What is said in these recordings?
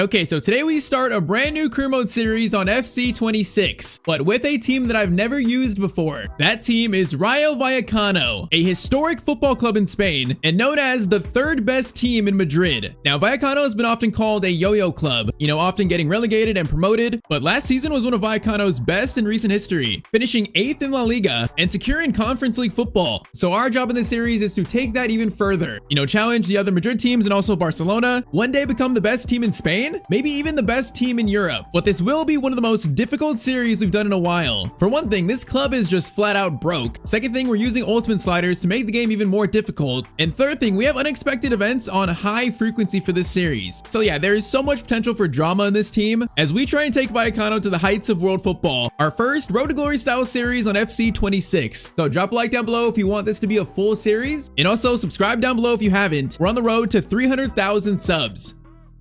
Okay, so today we start a brand new career mode series on FC 26, but with a team that I've never used before. That team is Rayo Vallecano, a historic football club in Spain and known as the third best team in Madrid. Now, Vallecano has been often called a yo-yo club, often getting relegated and promoted, but last season was one of Vallecano's best in recent history, finishing 8th in La Liga and securing Conference League football. So our job in this series is to take that even further, challenge the other Madrid teams and also Barcelona, one day become the best team in Spain, maybe even the best team in Europe. But this will be one of the most difficult series we've done in a while. For one thing, this club is just flat out broke. Second thing, we're using ultimate sliders to make the game even more difficult. And third thing, we have unexpected events on high frequency for this series. So yeah, there is so much potential for drama in this team as we try and take Vallecano to the heights of world football. Our first Road to Glory style series on FC 26. So drop a like down below if you want this to be a full series, and also subscribe down below if you haven't. We're on the road to 300,000 subs.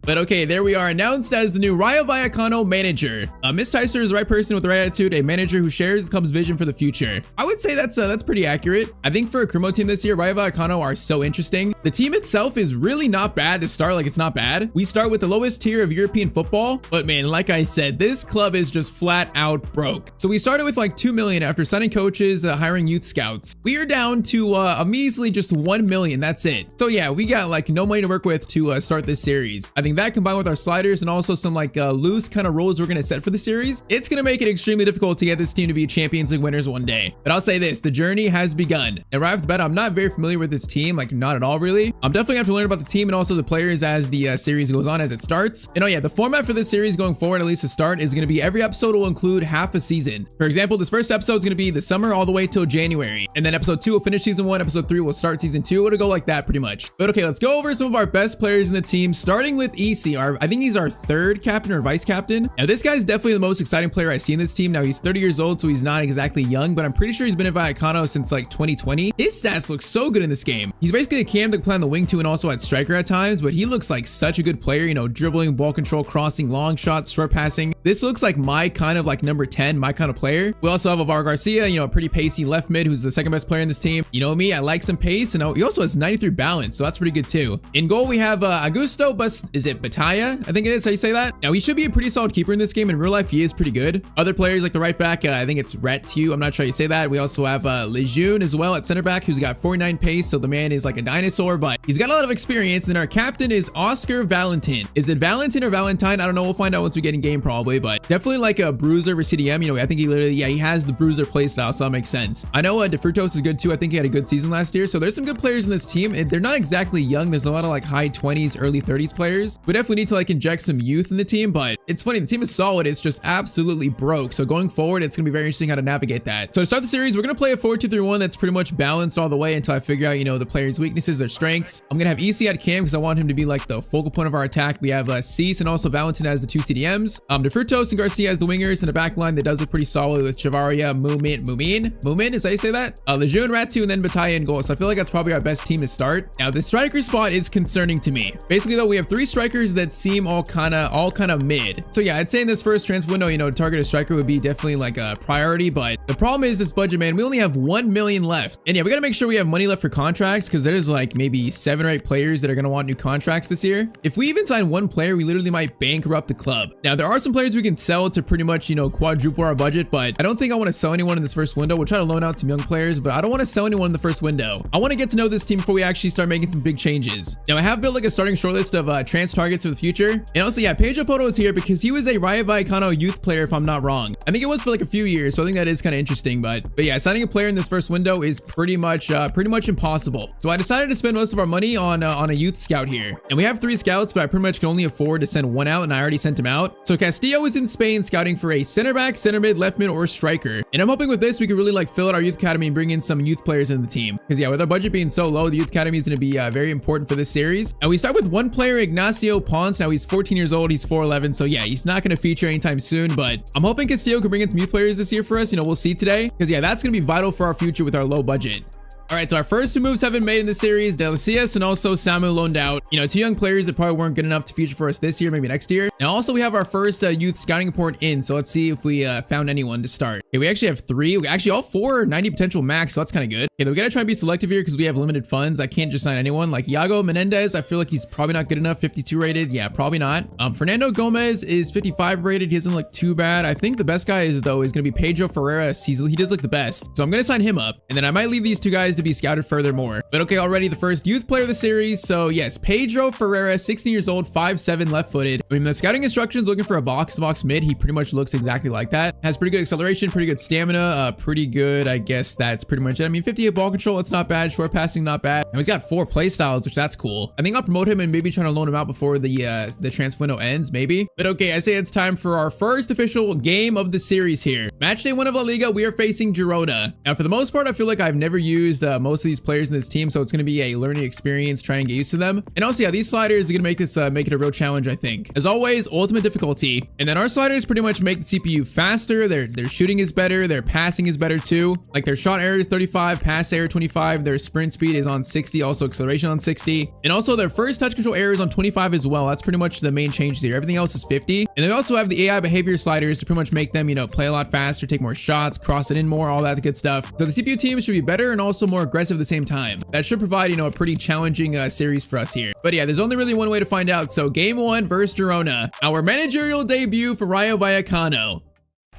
But okay, there we are, announced as the new Rayo Vallecano manager. Miss Tyztir is the right person with the right attitude, a manager who shares the club's vision for the future. I would say that's pretty accurate. I think for a career mode team this year, Rayo Vallecano are so interesting. The team itself is really not bad to start, it's not bad. We start with the lowest tier of European football, but man, like I said, this club is just flat out broke. So we started with like 2 million after signing coaches, hiring youth scouts. We are down to a measly just 1 million, that's it. So yeah, we got like no money to work with to start this series. I think that combined with our sliders and also some loose kind of rules we're going to set for the series, it's going to make it extremely difficult to get this team to be Champions League winners one day. But I'll say this, the journey has begun. And right off the bat, I'm not very familiar with this team, not at all really. I'm definitely going to have to learn about the team and also the players as the series goes on, as it starts. And oh yeah, the format for this series going forward, at least to start, is going to be every episode will include half a season. For example, this first episode is going to be the summer all the way till January. And then episode 2 will finish season 1, episode 3 will start season 2. It'll go like that pretty much. But okay, let's go over some of our best players in the team, starting with EC. I think he's our third captain or vice captain. Now this guy's definitely the most exciting player I see in this team. Now he's 30 years old, so he's not exactly young, but I'm pretty sure he's been at Vallecano since 2020. His stats look so good in this game. He's basically a cam that can play on the wing too and also at striker at times, but he looks like such a good player, dribbling, ball control, crossing, long shots, short passing. This looks like my kind of number 10, my kind of player. We also have Alvaro Garcia, a pretty pacey left mid who's the second best player in this team. You know me, I like some pace, and he also has 93 balance, so that's pretty good too. In goal, we have Augusto, is it Batalla? I think it is how you say that. Now he should be a pretty solid keeper in this game. In real life, he is pretty good. Other players like the right back, I think it's Retu. I'm not sure how you say that. We also have Lejeune as well at center back, who's got 49 pace, so the man is like a dinosaur, but he's got a lot of experience. And our captain is Oscar Valentin. Is it Valentin or Valentine? I don't know. We'll find out once we get in game probably, but definitely like a bruiser for CDM. I think he literally, he has the bruiser play style, so that makes sense. I know De Frutos is good too. I think he had a good season last year. So there's some good players in this team. They're not exactly young. There's a lot of high 20s, early 30s players. We definitely need to inject some youth in the team, but it's funny. The team is solid. It's just absolutely broke. So going forward, it's going to be very interesting how to navigate that. So to start the series, we're going to play a 4-2-3-1 that's pretty much balanced all the way until I figure out, the players' weaknesses, their strengths. I'm going to have EC at cam because I want him to be the focal point of our attack. We have Cease and also Valentin as the 2 CDMs. De Frutos and Garcia as the wingers, and a back line that does look pretty solid with Chavaria, Mumin, is that how you say that? Lejeune, Ratu, and then Batalla in goal. So I feel like that's probably our best team to start. Now the striker spot is concerning to me. Basically though, we have 3 strikers that seem all kind of mid. So yeah, I'd say in this first transfer window, to target a striker would be definitely a priority, but the problem is this budget, man. We only have 1 million left. And yeah, we got to make sure we have money left for contracts because there's maybe 7 or 8 players that are going to want new contracts this year. If we even sign 1 player, we literally might bankrupt the club. Now there are some players we can sell to pretty much, quadruple our budget, but I don't think I want to sell anyone in this first window. We'll try to loan out some young players, but I don't want to sell anyone in the first window. I want to get to know this team before we actually start making some big changes. Now I have built a starting shortlist of transfer targets for the future. And also, yeah, Pedro Poto is here because he was a Rayo Vallecano youth player, if I'm not wrong. I think it was for a few years, so I think that is kind of interesting. But yeah, signing a player in this first window is pretty much impossible. So I decided to spend most of our money on a youth scout here. And we have 3 scouts, but I pretty much can only afford to send 1 out, and I already sent him out. So Castillo is in Spain scouting for a center back, center mid, left mid, or striker. And I'm hoping with this we can really fill out our youth academy and bring in some youth players in the team. Because yeah, with our budget being so low, the youth academy is going to be very important for this series. And we start with 1 player, Ignacio Pons. Now he's 14 years old, he's 4'11", so yeah, he's not going to feature anytime soon, but I'm hoping Castillo can bring in some youth players this year for us. We'll see today, because yeah, that's going to be vital for our future with our low budget. All right, so our first 2 moves have been made in the series, Delicias and also Samu loaned out. you know, 2 young players that probably weren't good enough to feature for us this year, maybe next year. Now, also, we have our first youth scouting report in, so let's see if we found anyone to start. Okay, we actually have 3. Actually, all 4 are 90 potential max, so that's kind of good. Okay, we gotta try and be selective here because we have limited funds. I can't just sign anyone. Like Iago Menendez, I feel like he's probably not good enough. 52 rated, yeah, probably not. Fernando Gomez is 55 rated. He doesn't look too bad. I think the best guy is gonna be Pedro Ferreras. He does look the best, so I'm gonna sign him up, and then I might leave these 2 guys to be scouted furthermore. But okay, already the first youth player of the series. So yes, Pedro Ferreras, 16 years old, 5'7", left-footed. I mean, the scouting instructions looking for a box-to-box mid. He pretty much looks exactly like that. Has pretty good acceleration, pretty good stamina, pretty good. I guess that's pretty much it. I mean, 58 ball control, it's not bad. Short passing, not bad. And he's got 4 play styles, which that's cool. I think I'll promote him and maybe try to loan him out before the transfer window ends, maybe. But okay, I say it's time for our first official game of the series here. Match day 1 of La Liga, we are facing Girona. Now, for the most part, I feel like I've never used most of these players in this team, so it's going to be a learning experience, try and get used to them. And also, yeah, these sliders are going to make this make it a real challenge, I think. As always, ultimate difficulty. And then our sliders pretty much make the CPU faster. Their shooting is better. Their passing is better too. Like their shot error is 35, pass error 25. Their sprint speed is on 60, also acceleration on 60. And also their first touch control error is on 25 as well. That's pretty much the main change here. Everything else is 50. And they also have the AI behavior sliders to pretty much make them, you know, play a lot faster, take more shots, cross it in more, all that good stuff. So the CPU team should be better and also more aggressive at the same time. That should provide, you know, a pretty challenging series for us here. But yeah, there's only really one way to find out. So game 1 versus Girona, our managerial debut for Rayo Vallecano.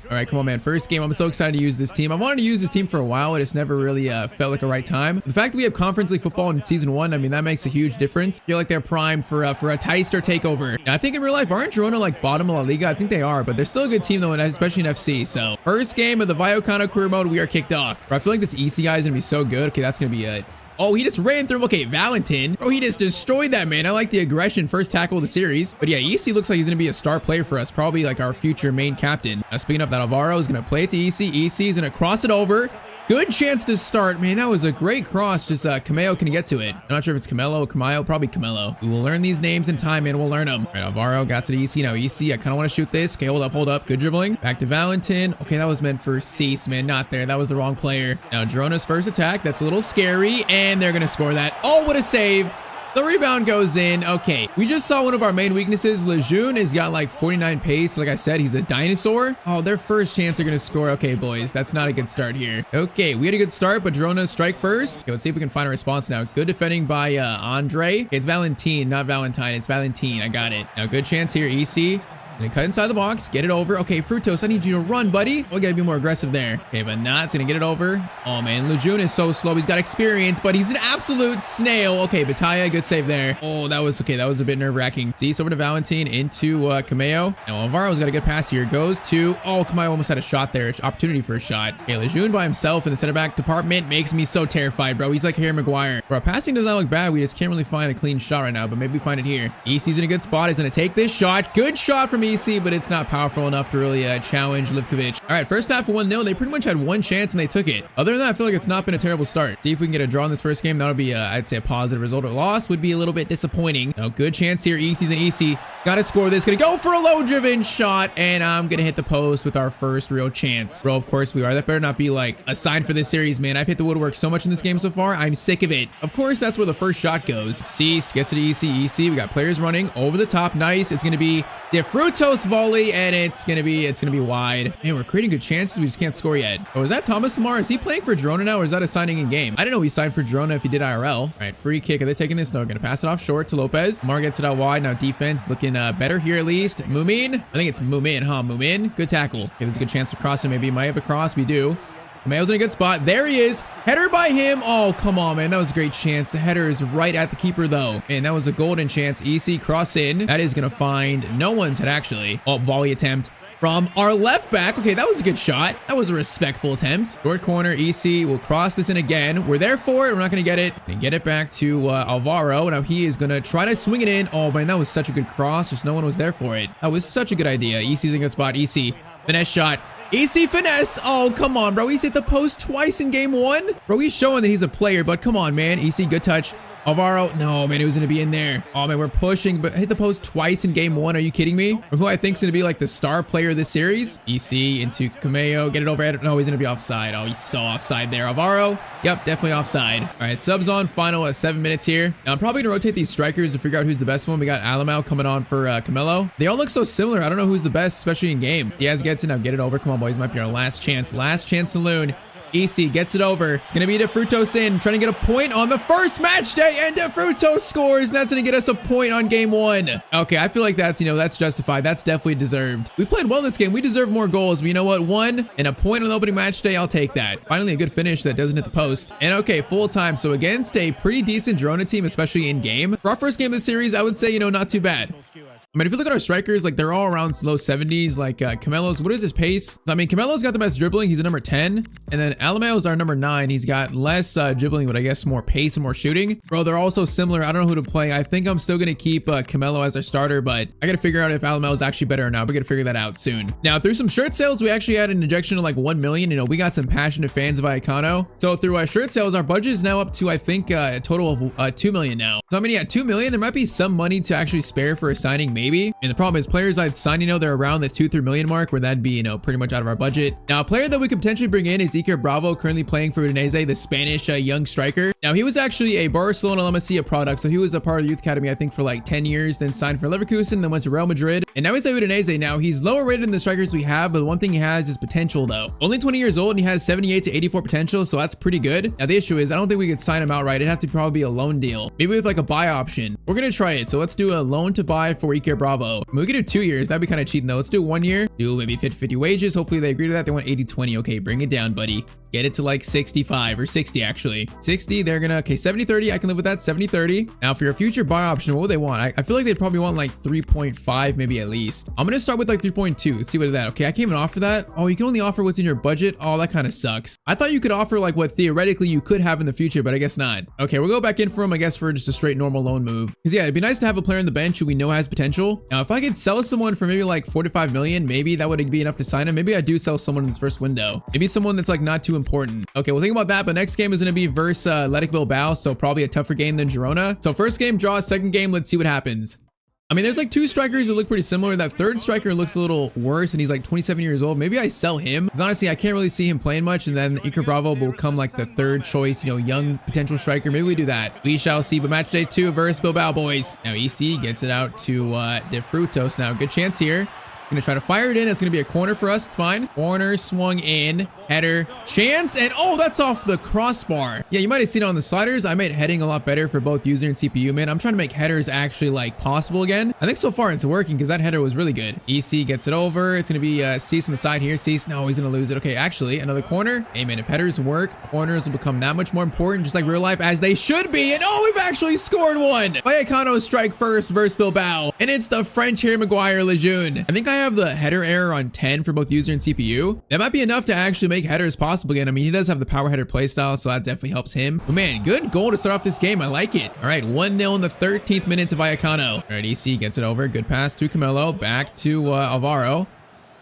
All right, come on, man. First game. I'm so excited to use this team. I wanted to use this team for a while. It just never really felt like a right time. The fact that we have Conference League football in season 1, I mean, that makes a huge difference. I feel like they're primed for a Tyztir takeover. Now, I think in real life, aren't Girona like bottom of La Liga? I think they are, but they're still a good team though, especially in FC. So first game of the Vallecano Career Mode, we are kicked off. Bro, I feel like this EC guy is gonna be so good. Okay, that's gonna be it. Oh, he just ran through him. Okay, Valentin. Oh, he just destroyed that, man. I like the aggression. First tackle of the series. But yeah, EC looks like he's going to be a star player for us. Probably like our future main captain. Now, speaking of that, Alvaro is going to play it to EC. EC is going to cross it over. Good chance to start. Man, that was a great cross. Just Cameo can get to it. I'm not sure if it's Camelo or Camayo. Probably Camelo. We will learn these names in time, man. We'll learn them. All right, Alvaro got to the EC. Now EC, I kind of want to shoot this. Okay, hold up. Good dribbling. Back to Valentin. Okay, that was meant for Cease, man. Not there. That was the wrong player. Now Girona's first attack. That's a little scary. And they're going to score that. Oh, what a save. The rebound goes in. Okay, we just saw one of our main weaknesses. Lejeune has got like 49 pace. Like I said, he's a dinosaur. Oh, their first chance they're going to score. Okay, boys, that's not a good start here. Okay, we had a good start, but Girona strike first. Okay, let's see if we can find a response now. Good defending by Andre. Okay, it's Valentin, not Valentine. It's Valentin. I got it. Now, good chance here, EC. Gonna cut inside the box, get it over. Okay, Frutos, I need you to run, buddy. We gotta be more aggressive there. Okay, but not. It's gonna get it over. Oh man, Lejeune is so slow. He's got experience, but he's an absolute snail. Okay, Bataya, good save there. Oh, that was okay. That was a bit nerve-wracking. See, over to Valentin, into Cameo. Now Alvaro's got a good pass here. Goes to, oh, Cameo almost had a shot there. Opportunity for a shot. Okay, Lejeune by himself in the center back department makes me so terrified, bro. He's like Harry Maguire. Bro, passing does not look bad. We just can't really find a clean shot right now, but maybe we find it here. EC's in a good spot. He's gonna take this shot. Good shot from EC, but it's not powerful enough to really challenge Livkovic. All right, first half 1-0. They pretty much had one chance and they took it. Other than that, I feel like it's not been a terrible start. See if we can get a draw in this first game. That'll be, I'd say, a positive result. A loss would be a little bit disappointing. Now, good chance here. EC's an EC. Got to score this. Gonna go for a low-driven shot, and I'm gonna hit the post with our first real chance. Bro, of course we are. That better not be like a sign for this series, man. I've hit the woodwork so much in this game so far. I'm sick of it. Of course, that's where the first shot goes. Cease gets to the EC. EC, we got players running over the top. Nice. It's gonna be the Frutos volley, and it's gonna be wide. Man, we're creating good chances. We just can't score yet. Oh, is that Thomas Lamar? Is he playing for Girona now, or is that a signing in game? I didn't know he signed for Girona if he did IRL. All right, free kick. Are they taking this? No, gonna pass it off short to Lopez. Lamar gets it out wide. Now defense looking better here at least. Mumin. I think it's Mumin, huh? Mumin. Good tackle. Okay, there's a good chance to cross him. Maybe might have a cross. We do. Mayo's in a good spot. There he is. Header by him. Oh, come on, man. That was a great chance. The header is right at the keeper, though. And that was a golden chance. EC cross in. That is going to find no one's head, actually. Oh, volley attempt from our left back. Okay, that was a good shot. That was a respectful attempt. Short corner. EC will cross this in again. We're there for it. We're not going to get it. And get it back to Alvaro. Now he is going to try to swing it in. Oh, man, that was such a good cross. Just no one was there for it. That was such a good idea. EC's in a good spot. EC. Finesse shot. EC finesse. Oh, come on, bro. He's hit the post twice in game one. Bro, he's showing that he's a player, but come on, man. EC, good touch. Alvaro, no, man, it was going to be in there. Oh, man, we're pushing, but hit the post twice in game 1. Are you kidding me? Or who I think is going to be like the star player of this series? EC into Cameo, get it over. No, he's going to be offside. Oh, he's so offside there. Alvaro, yep, definitely offside. All right, subs on, final 7 minutes here. Now, I'm probably going to rotate these strikers to figure out who's the best one. We got Alamau coming on for Camelo. They all look so similar. I don't know who's the best, especially in game. Diaz gets it. Now get it over. Come on, boys. Might be our last chance. Last chance saloon. EC gets it over. It's going to be De Frutos in, trying to get a point on the first match day, and De Frutos scores, and that's going to get us a point on game 1. Okay, I feel like that's, that's justified. That's definitely deserved. We played well this game. We deserve more goals, but you know what? 1 and a point on the opening match day, I'll take that. Finally, a good finish that doesn't hit the post. And okay, full time. So against a pretty decent Girona team, especially in game. For our first game of the series, I would say, not too bad. I mean, if you look at our strikers, like they're all around low 70s, like Camelo's, what is his pace? So, I mean, Camelo's got the best dribbling. He's a number 10. And then Alameo's our number 9. He's got less dribbling, but I guess more pace and more shooting. Bro, they're all so similar. I don't know who to play. I think I'm still going to keep Camelo as our starter, but I got to figure out if Alameo's actually better or not. We got to figure that out soon. Now, through some shirt sales, we actually had an injection of like 1 million. We got some passionate fans of Vallecano. So through our shirt sales, our budget is now up to, I think, a total of 2 million now. So I mean, yeah, 2 million. There might be some money to actually spare for a signing, maybe. And the problem is players I'd sign, they're around the 2-3 million mark, where that'd be, pretty much out of our budget. Now, a player that we could potentially bring in is Iker Bravo, currently playing for Udinese, the Spanish young striker. Now, he was actually a Barcelona La Masia product, so he was a part of the youth academy, I think, for like 10 years, then signed for Leverkusen, then went to Real Madrid, and now he's at Udinese. Now, he's lower rated than the strikers we have, but the one thing he has is potential, though. Only 20 years old, and he has 78 to 84 potential, so that's pretty good. Now, the issue is, I don't think we could sign him outright. It'd have to probably be a loan deal, maybe with like a buy option. We're gonna try it, so let's do a loan to buy for Iker Bravo. I mean, we could do 2 years. That'd be kind of cheating, though. Let's do 1 year, do maybe 50-50 wages. Hopefully they agree to that. They want 80-20. Okay, bring it down, buddy. Get it to like 65 or 60, actually. 60, they're gonna, okay, 70-30, I can live with that, 70-30. Now, for your future buy option, what would they want? I feel like they'd probably want like 3.5, maybe at least. I'm gonna start with like 3.2. Let's see what is that. Okay, I can't even offer that. Oh, you can only offer what's in your budget. Oh, that kind of sucks. I thought you could offer like what theoretically you could have in the future, but I guess not. Okay, we'll go back in for him, I guess, for just a straight normal loan move. Because yeah, it'd be nice to have a player on the bench who we know has potential. Now, if I could sell someone for maybe like 45 million, maybe that would be enough to sign him. Maybe I do sell someone in this first window. Maybe someone that's like not too important. Okay, well, think about that. But next game is going to be versus Athletic Bilbao, so probably a tougher game than Girona. So first game, draw. Second game, let's see what happens. I mean, there's like 2 strikers that look pretty similar. That third striker looks a little worse, and he's like 27 years old. Maybe I sell him, because honestly, I can't really see him playing much, and then Iker Bravo will come like the third choice, young potential striker. Maybe we do that. We shall see. But match day 2 versus Bilbao, boys. Now EC gets it out to De Frutos. Now, good chance here. Gonna try to fire it in. It's gonna be a corner for us. It's fine. Corner swung in. Header. Chance. And oh, that's off the crossbar. Yeah, you might have seen it on the sliders. I made heading a lot better for both user and CPU, man. I'm trying to make headers actually like possible again. I think so far it's working because that header was really good. EC gets it over. It's gonna be Cease on the side here. Cease. No, he's gonna lose it. Okay, actually, another corner. Hey, man, if headers work, corners will become that much more important, just like real life, as they should be. And oh, we've actually scored one. Vallecano strike first versus Bilbao. And it's the French Harry Maguire Lejeune. I think I have the header error on 10 for both user and CPU. That might be enough to actually make headers possible again. I mean, he does have the power header playstyle, so that definitely helps him. But man, good goal to start off this game. I like it. All right, 1-0 in the 13th minute to Vallecano. All right, EC gets it over. Good pass to Camelo. Back to Alvaro.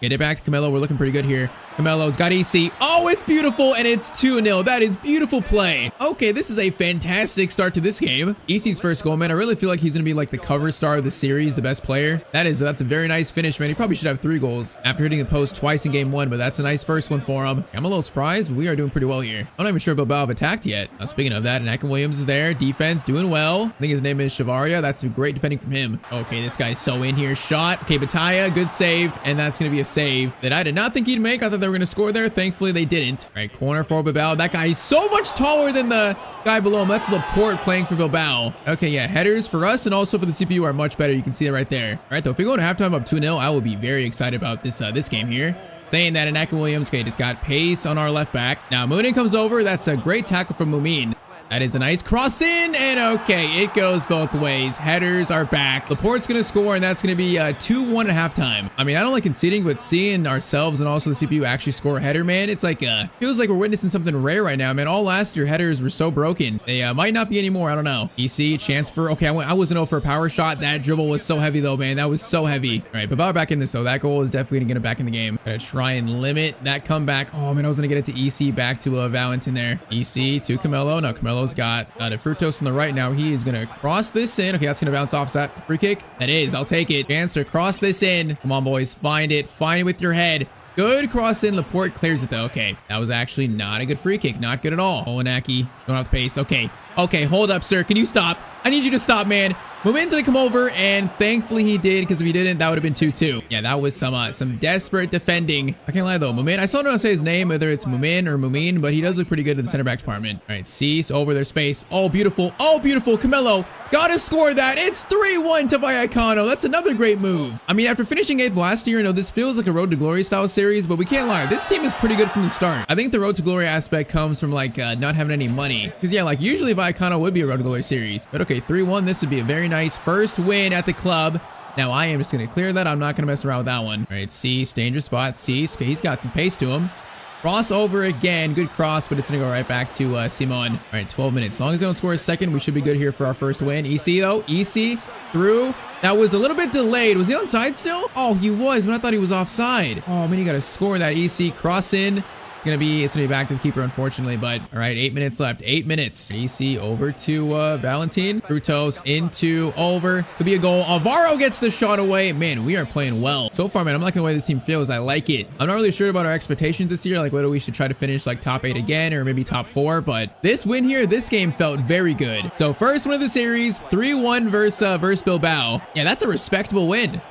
Get it back to Camelo. We're looking pretty good here. Camelo's got EC. Oh, it's beautiful, and it's 2-0. That is beautiful play. Okay, this is a fantastic start to this game. EC's first goal, man. I really feel like he's going to be like the cover star of the series, the best player. That's a very nice finish, man. He probably should have 3 goals after hitting the post twice in game 1, but that's a nice first one for him. I'm a little surprised, but we are doing pretty well here. I'm not even sure Bilbao have attacked yet. Speaking of that, Anakin Williams is there. Defense doing well. I think his name is Chavaria. That's great defending from him. Okay, this guy's so in here. Shot. Okay, Bataya, good save, and that's going to be a save that I did not think he'd make. I thought they were going to score there. Thankfully, they didn't. All right, corner for Bilbao. That guy is so much taller than the guy below him. That's Laporte playing for Bilbao. Okay, yeah, headers for us and also for the CPU are much better. You can see that right there. All right, though, if we go into halftime up 2-0, I will be very excited about this game here. Saying that, Anakin Williams, okay, just got pace on our left back. Now, Moonin comes over. That's a great tackle from Mumin. That is a nice cross in, and okay, it goes both ways. Headers are back. Laporte's going to score, and that's going to be 2-1 at halftime. I mean, I don't like conceding, but seeing ourselves and also the CPU actually score a header, man, it's like, feels like we're witnessing something rare right now, man. All last year, headers were so broken. They might not be anymore. I don't know. EC, chance for, okay, I wasn't over for a power shot. That dribble was so heavy, though, man. That was so heavy. All right, Bilbao back in this, though. That goal is definitely going to get it back in the game. Gotta try and limit that comeback. Oh, man, I was going to get it to EC back to Valentin there. EC to Camelo. No, Camelo Camelo's got De Frutos on the right now. He is going to cross this in. Okay, that's going to bounce off. Is that free kick? That is. I'll take it. Chance to cross this in. Come on, boys. Find it. Find it with your head. Good cross in. Laporte clears it, though. Okay, that was actually not a good free kick. Not good at all. Olenaki going off the pace. Okay. Okay, hold up, sir. Can you stop? I need you to stop, man. Mumin's gonna come over, and thankfully he did, because if he didn't, that would have been 2-2. Yeah, that was some desperate defending. I can't lie, though. Mumin, I still don't know how to say his name, whether it's Mumin or Mumin, but he does look pretty good in the center back department. All right, Cease over their space. Oh, beautiful. Oh, beautiful. Camelo. Gotta score that. It's 3-1 to Vallecano. That's another great move. I mean, after finishing 8th last year, I know this feels like a Road to Glory style series, but we can't lie. This team is pretty good from the start. I think the Road to Glory aspect comes from like not having any money. Because yeah, like usually Vallecano would be a Road to Glory series. But okay, 3-1. This would be a very nice first win at the club. Now I am just going to clear that. I'm not going to mess around with that one. All right, Cease, dangerous spot. Cease, okay, he's got some pace to him. Cross over again. Good cross, but it's going to go right back to Simon. All right, 12 minutes. As long as they don't score a second, we should be good here for our first win. EC, though. EC through. That was a little bit delayed. Was he onside still? Oh, he was, but I thought he was offside. Oh, man, you got to score that EC. Cross in. It's gonna be back to the keeper, unfortunately, but all right, 8 minutes left. 8 minutes. EC over to Valentin. Frutos into over. Could be a goal. Alvaro gets the shot away. Man, we are playing well. So far, man, I'm liking the way this team feels. I like it. I'm not really sure about our expectations this year, like whether we should try to finish like top 8 again or maybe top 4, but this win here, this game felt very good. So first win of the series, 3-1 versus Bilbao. Yeah, that's a respectable win.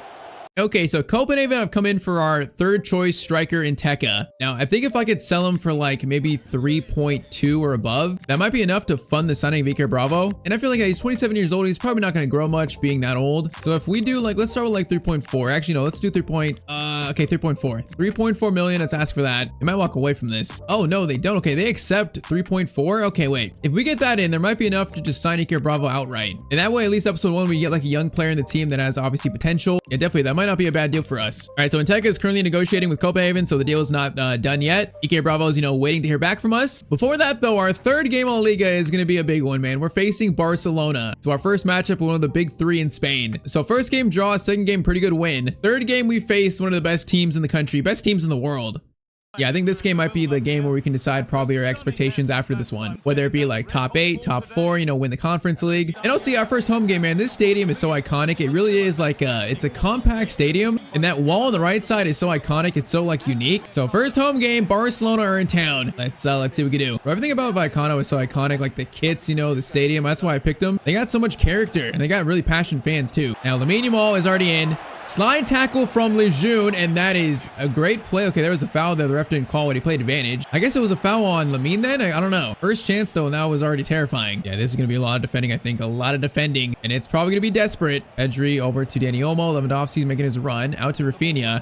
Okay, so Copenhagen have come in for our third choice striker in Tekka. Now, I think if I could sell him for like maybe 3.2 or above, that might be enough to fund the signing of Iker Bravo. And I feel like he's 27 years old. He's probably not going to grow much being that old. So if we do like, let's start with like 3.4. Actually, no, let's do 3.4. 3.4 million. Let's ask for that. They might walk away from this. Oh, no, they don't. Okay, they accept 3.4. Okay, wait. If we get that in, there might be enough to just sign Iker Bravo outright. And that way, at least episode 1, we get like a young player in the team that has obviously potential. Yeah, definitely. That might not be a bad deal for us. All right, so Tekka is currently negotiating with Copenhagen, so the deal is not done yet. Iker Bravo is, waiting to hear back from us. Before that, though, our third game on La Liga is going to be a big one, man. We're facing Barcelona. So our first matchup with one of the big 3 in Spain. So first game draw, second game pretty good win. Third game we face one of the best teams in the country, best teams in the world. Yeah, I think this game might be the game where we can decide probably our expectations after this one. Whether it be like top 8, top 4, win the conference league. And also our first home game, man, this stadium is so iconic. It really is like it's a compact stadium. And that wall on the right side is so iconic. It's so like unique. So first home game, Barcelona are in town. Let's see what we can do. Everything about Vallecano is so iconic, like the kits, the stadium. That's why I picked them. They got so much character and they got really passionate fans too. Now, Lamine Yamal is already in. Slide tackle from Lejeune, and that is a great play. Okay, there was a foul there. The ref didn't call it. He played advantage. I guess it was a foul on Lamine then? I don't know. First chance, though, now was already terrifying. Yeah, this is going to be a lot of defending, I think. A lot of defending, and it's probably going to be desperate. Pedri over to Dani Olmo. Lewandowski's making his run. Out to Rafinha.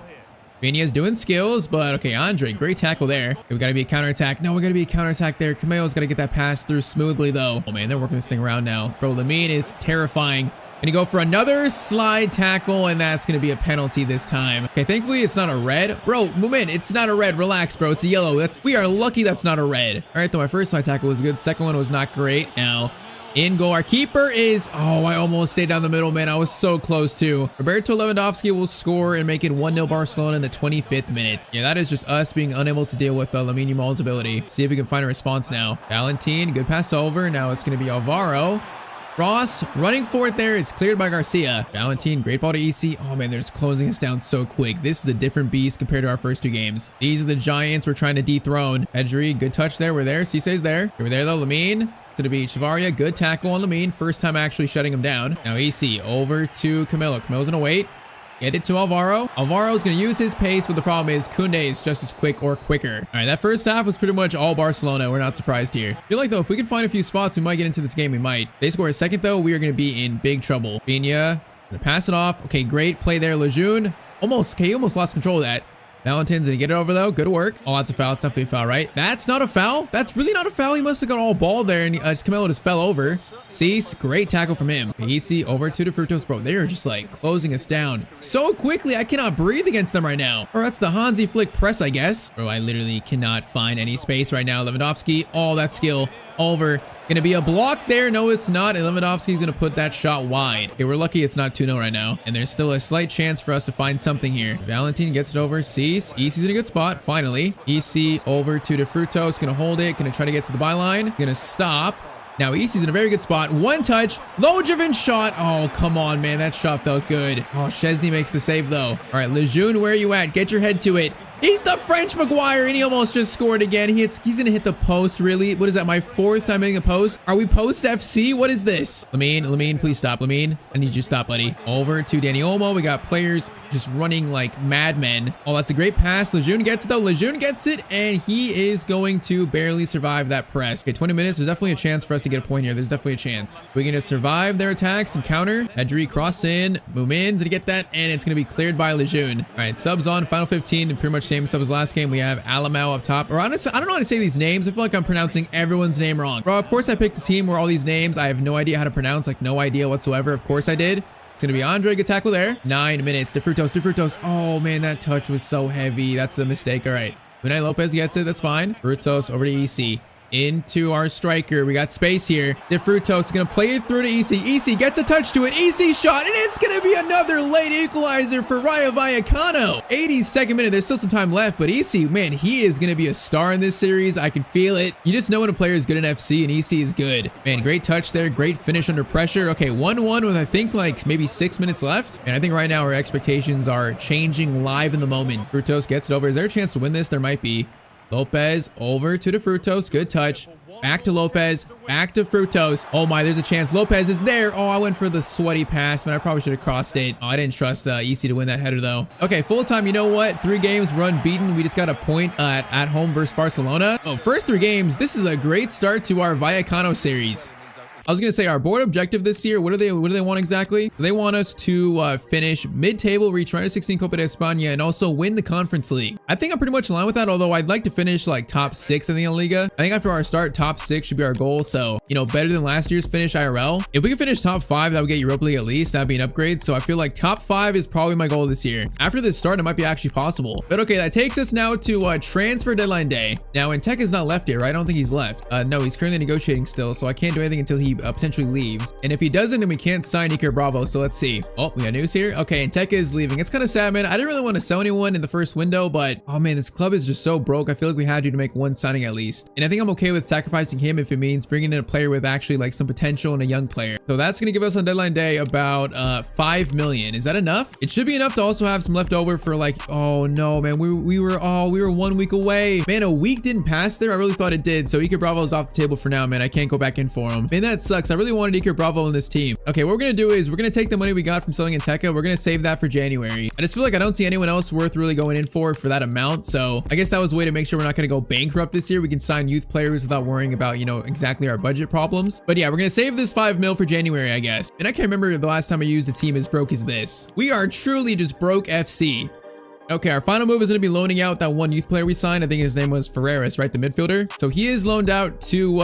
Rafinha's doing skills, but okay, Andre, great tackle there. Okay, we got to be a counterattack. No, we got to be a counterattack there. Camelo's got to get that pass through smoothly, though. Oh, man, they're working this thing around now. Bro, Lamine is terrifying. Gonna go for another slide tackle, and that's gonna be a penalty this time. Okay, thankfully it's not a red. Bro, Mumin, it's not a red. Relax, bro. It's a yellow. We are lucky that's not a red. All right, though, my first slide tackle was good. Second one was not great. Now, in goal, our keeper is... Oh, I almost stayed down the middle, man. I was so close, too. Roberto Lewandowski will score and make it 1-0 Barcelona in the 25th minute. Yeah, that is just us being unable to deal with Lamine Yamal's ability. See if we can find a response now. Valentin, good pass over. Now it's gonna be Alvaro. Ross running for it there. It's cleared by Garcia. Valentin, great ball to EC. Oh, man, they're just closing us down so quick. This is a different beast compared to our first 2 games. These are the giants we're trying to dethrone. Pedri, good touch there. We're there. Cisse's there. We're there, though. Lamine to the beach. Chavaria, good tackle on Lamine. First time actually shutting him down. Now EC over to Camelo. Camelo's going to wait. Get it to Alvaro. Alvaro's going to use his pace, but the problem is Koundé is just as quick or quicker. All right, that first half was pretty much all Barcelona. We're not surprised here. I feel like, though, if we can find a few spots, we might get into this game. We might. They score a second, though, we are going to be in big trouble. Rafinha, going to pass it off. Okay, great play there. Lejeune. He almost lost control of that. Valentin's going to get it over, though. Good work. Oh, that's a foul. It's definitely a foul, right? That's not a foul. That's really not a foul. He must have got all ball there, and Camelo just fell over. Cease, great tackle from him. EC over to De Frutos, bro. They are just like closing us down so quickly. I cannot breathe against them right now. Or that's the Hansi Flick press, I guess. Bro, I literally cannot find any space right now. Lewandowski, all that skill over. Gonna be a block there. No, it's not. And Lewandowski's gonna put that shot wide. Okay, we're lucky it's not 2-0 right now. And there's still a slight chance for us to find something here. Valentin gets it over. Cease. EC's in a good spot. Finally. EC over to De Frutos. Gonna hold it. Gonna try to get to the byline. Gonna stop. Now EC's in a very good spot. One touch, low driven shot. Oh, come on, man. That shot felt good. Oh, Szczesny makes the save though. All right, Lejeune, where are you at? Get your head to it. He's the French Maguire, and he almost just scored again. He's gonna hit the post, really? What is that, my 4th time hitting a post? Are we post FC? What is this? Lamine, please stop. Lamine, I need you to stop, buddy. Over to Dani Olmo. We got players just running like madmen. Oh, that's a great pass. Lejeune gets it, though. Lejeune gets it, and he is going to barely survive that press. Okay, 20 minutes. There's definitely a chance for us to get a point here. There's definitely a chance. We're gonna survive their attacks and counter. Adri cross in. Mumin, did he get that? And it's gonna be cleared by Lejeune. All right, subs on. Final 15, and pretty much same sub as last game. We have Alamau up top. Or honestly, I don't know how to say these names. I feel like I'm pronouncing everyone's name wrong. Bro, of course I picked the team where all these names I have no idea how to pronounce, like no idea whatsoever. Of course I did. It's gonna be Andre. Good tackle there. 9 minutes. De Frutos. Oh man, that touch was so heavy. That's a mistake. All right. Unai Lopez gets it. That's fine. Frutos over to EC. Into our striker. We got space here. De Frutos is going to play it through to EC. EC gets a touch to it. EC shot, and it's going to be another late equalizer for Rayo Vallecano. 82nd minute. There's still some time left, but EC, man, he is going to be a star in this series. I can feel it. You just know when a player is good in FC, and EC is good. Man, great touch there. Great finish under pressure. Okay, 1-1 with, I think, like maybe 6 minutes left. And I think right now our expectations are changing live in the moment. Frutos gets it over. Is there a chance to win this? There might be. Lopez over to De Frutos. Good touch. Back to Lopez. Back to Frutos. Oh my, there's a chance. Lopez is there. Oh, I went for the sweaty pass, man. I probably should have crossed it. Oh, I didn't trust EC to win that header though. Okay, full time. You know what? 3 games, we're unbeaten. We just got a point at home versus Barcelona. Oh, first 3 games. This is a great start to our Vallecano series. I was going to say our board objective this year, what do they want exactly? They want us to finish mid-table, reach round of 16 Copa de España, and also win the Conference League. I think I'm pretty much in line with that, although I'd like to finish like top 6 in the Liga. I think after our start, top 6 should be our goal. So, you know, better than last year's finish IRL. If we could finish top 5, that would get Europa League at least. That'd be an upgrade. So I feel like top 5 is probably my goal this year. After this start, it might be actually possible. But okay, that takes us now to transfer deadline day. Now, Tech is not left here, right? I don't think he's left. No, he's currently negotiating still, so I can't do anything until he potentially leaves. And if he doesn't, then we can't sign Iker Bravo. So let's see. Oh, we got news here. Okay, and Tech is leaving. It's kind of sad, man. I didn't really want to sell anyone in the first window, but oh man, this club is just so broke. I feel like we had to make one signing at least. And I think I'm okay with sacrificing him if it means bringing in a player with actually like some potential and a young player. So that's going to give us on deadline day about 5 million. Is that enough? It should be enough to also have some left over for like, oh no, man, we were 1 week away. Man, a week didn't pass there. I really thought it did. So Iker Bravo is off the table for now, man. I can't go back in for him. Man, that sucks. I really wanted Iker Bravo in this team. Okay, what we're going to do is we're going to take the money we got from selling Enteka. We're going to save that for January. I just feel like I don't see anyone else worth really going in for that amount. So I guess that was a way to make sure we're not going to go bankrupt this year. We can sign youth players without worrying about, you know, exactly our budget problems. But yeah, we're going to save this 5 mil for January, I guess. And I can't remember the last time I used a team as broke as this. We are truly just broke FC. Okay, our final move is going to be loaning out that one youth player we signed. I think his name was Ferreras, right? The midfielder. So he is loaned out to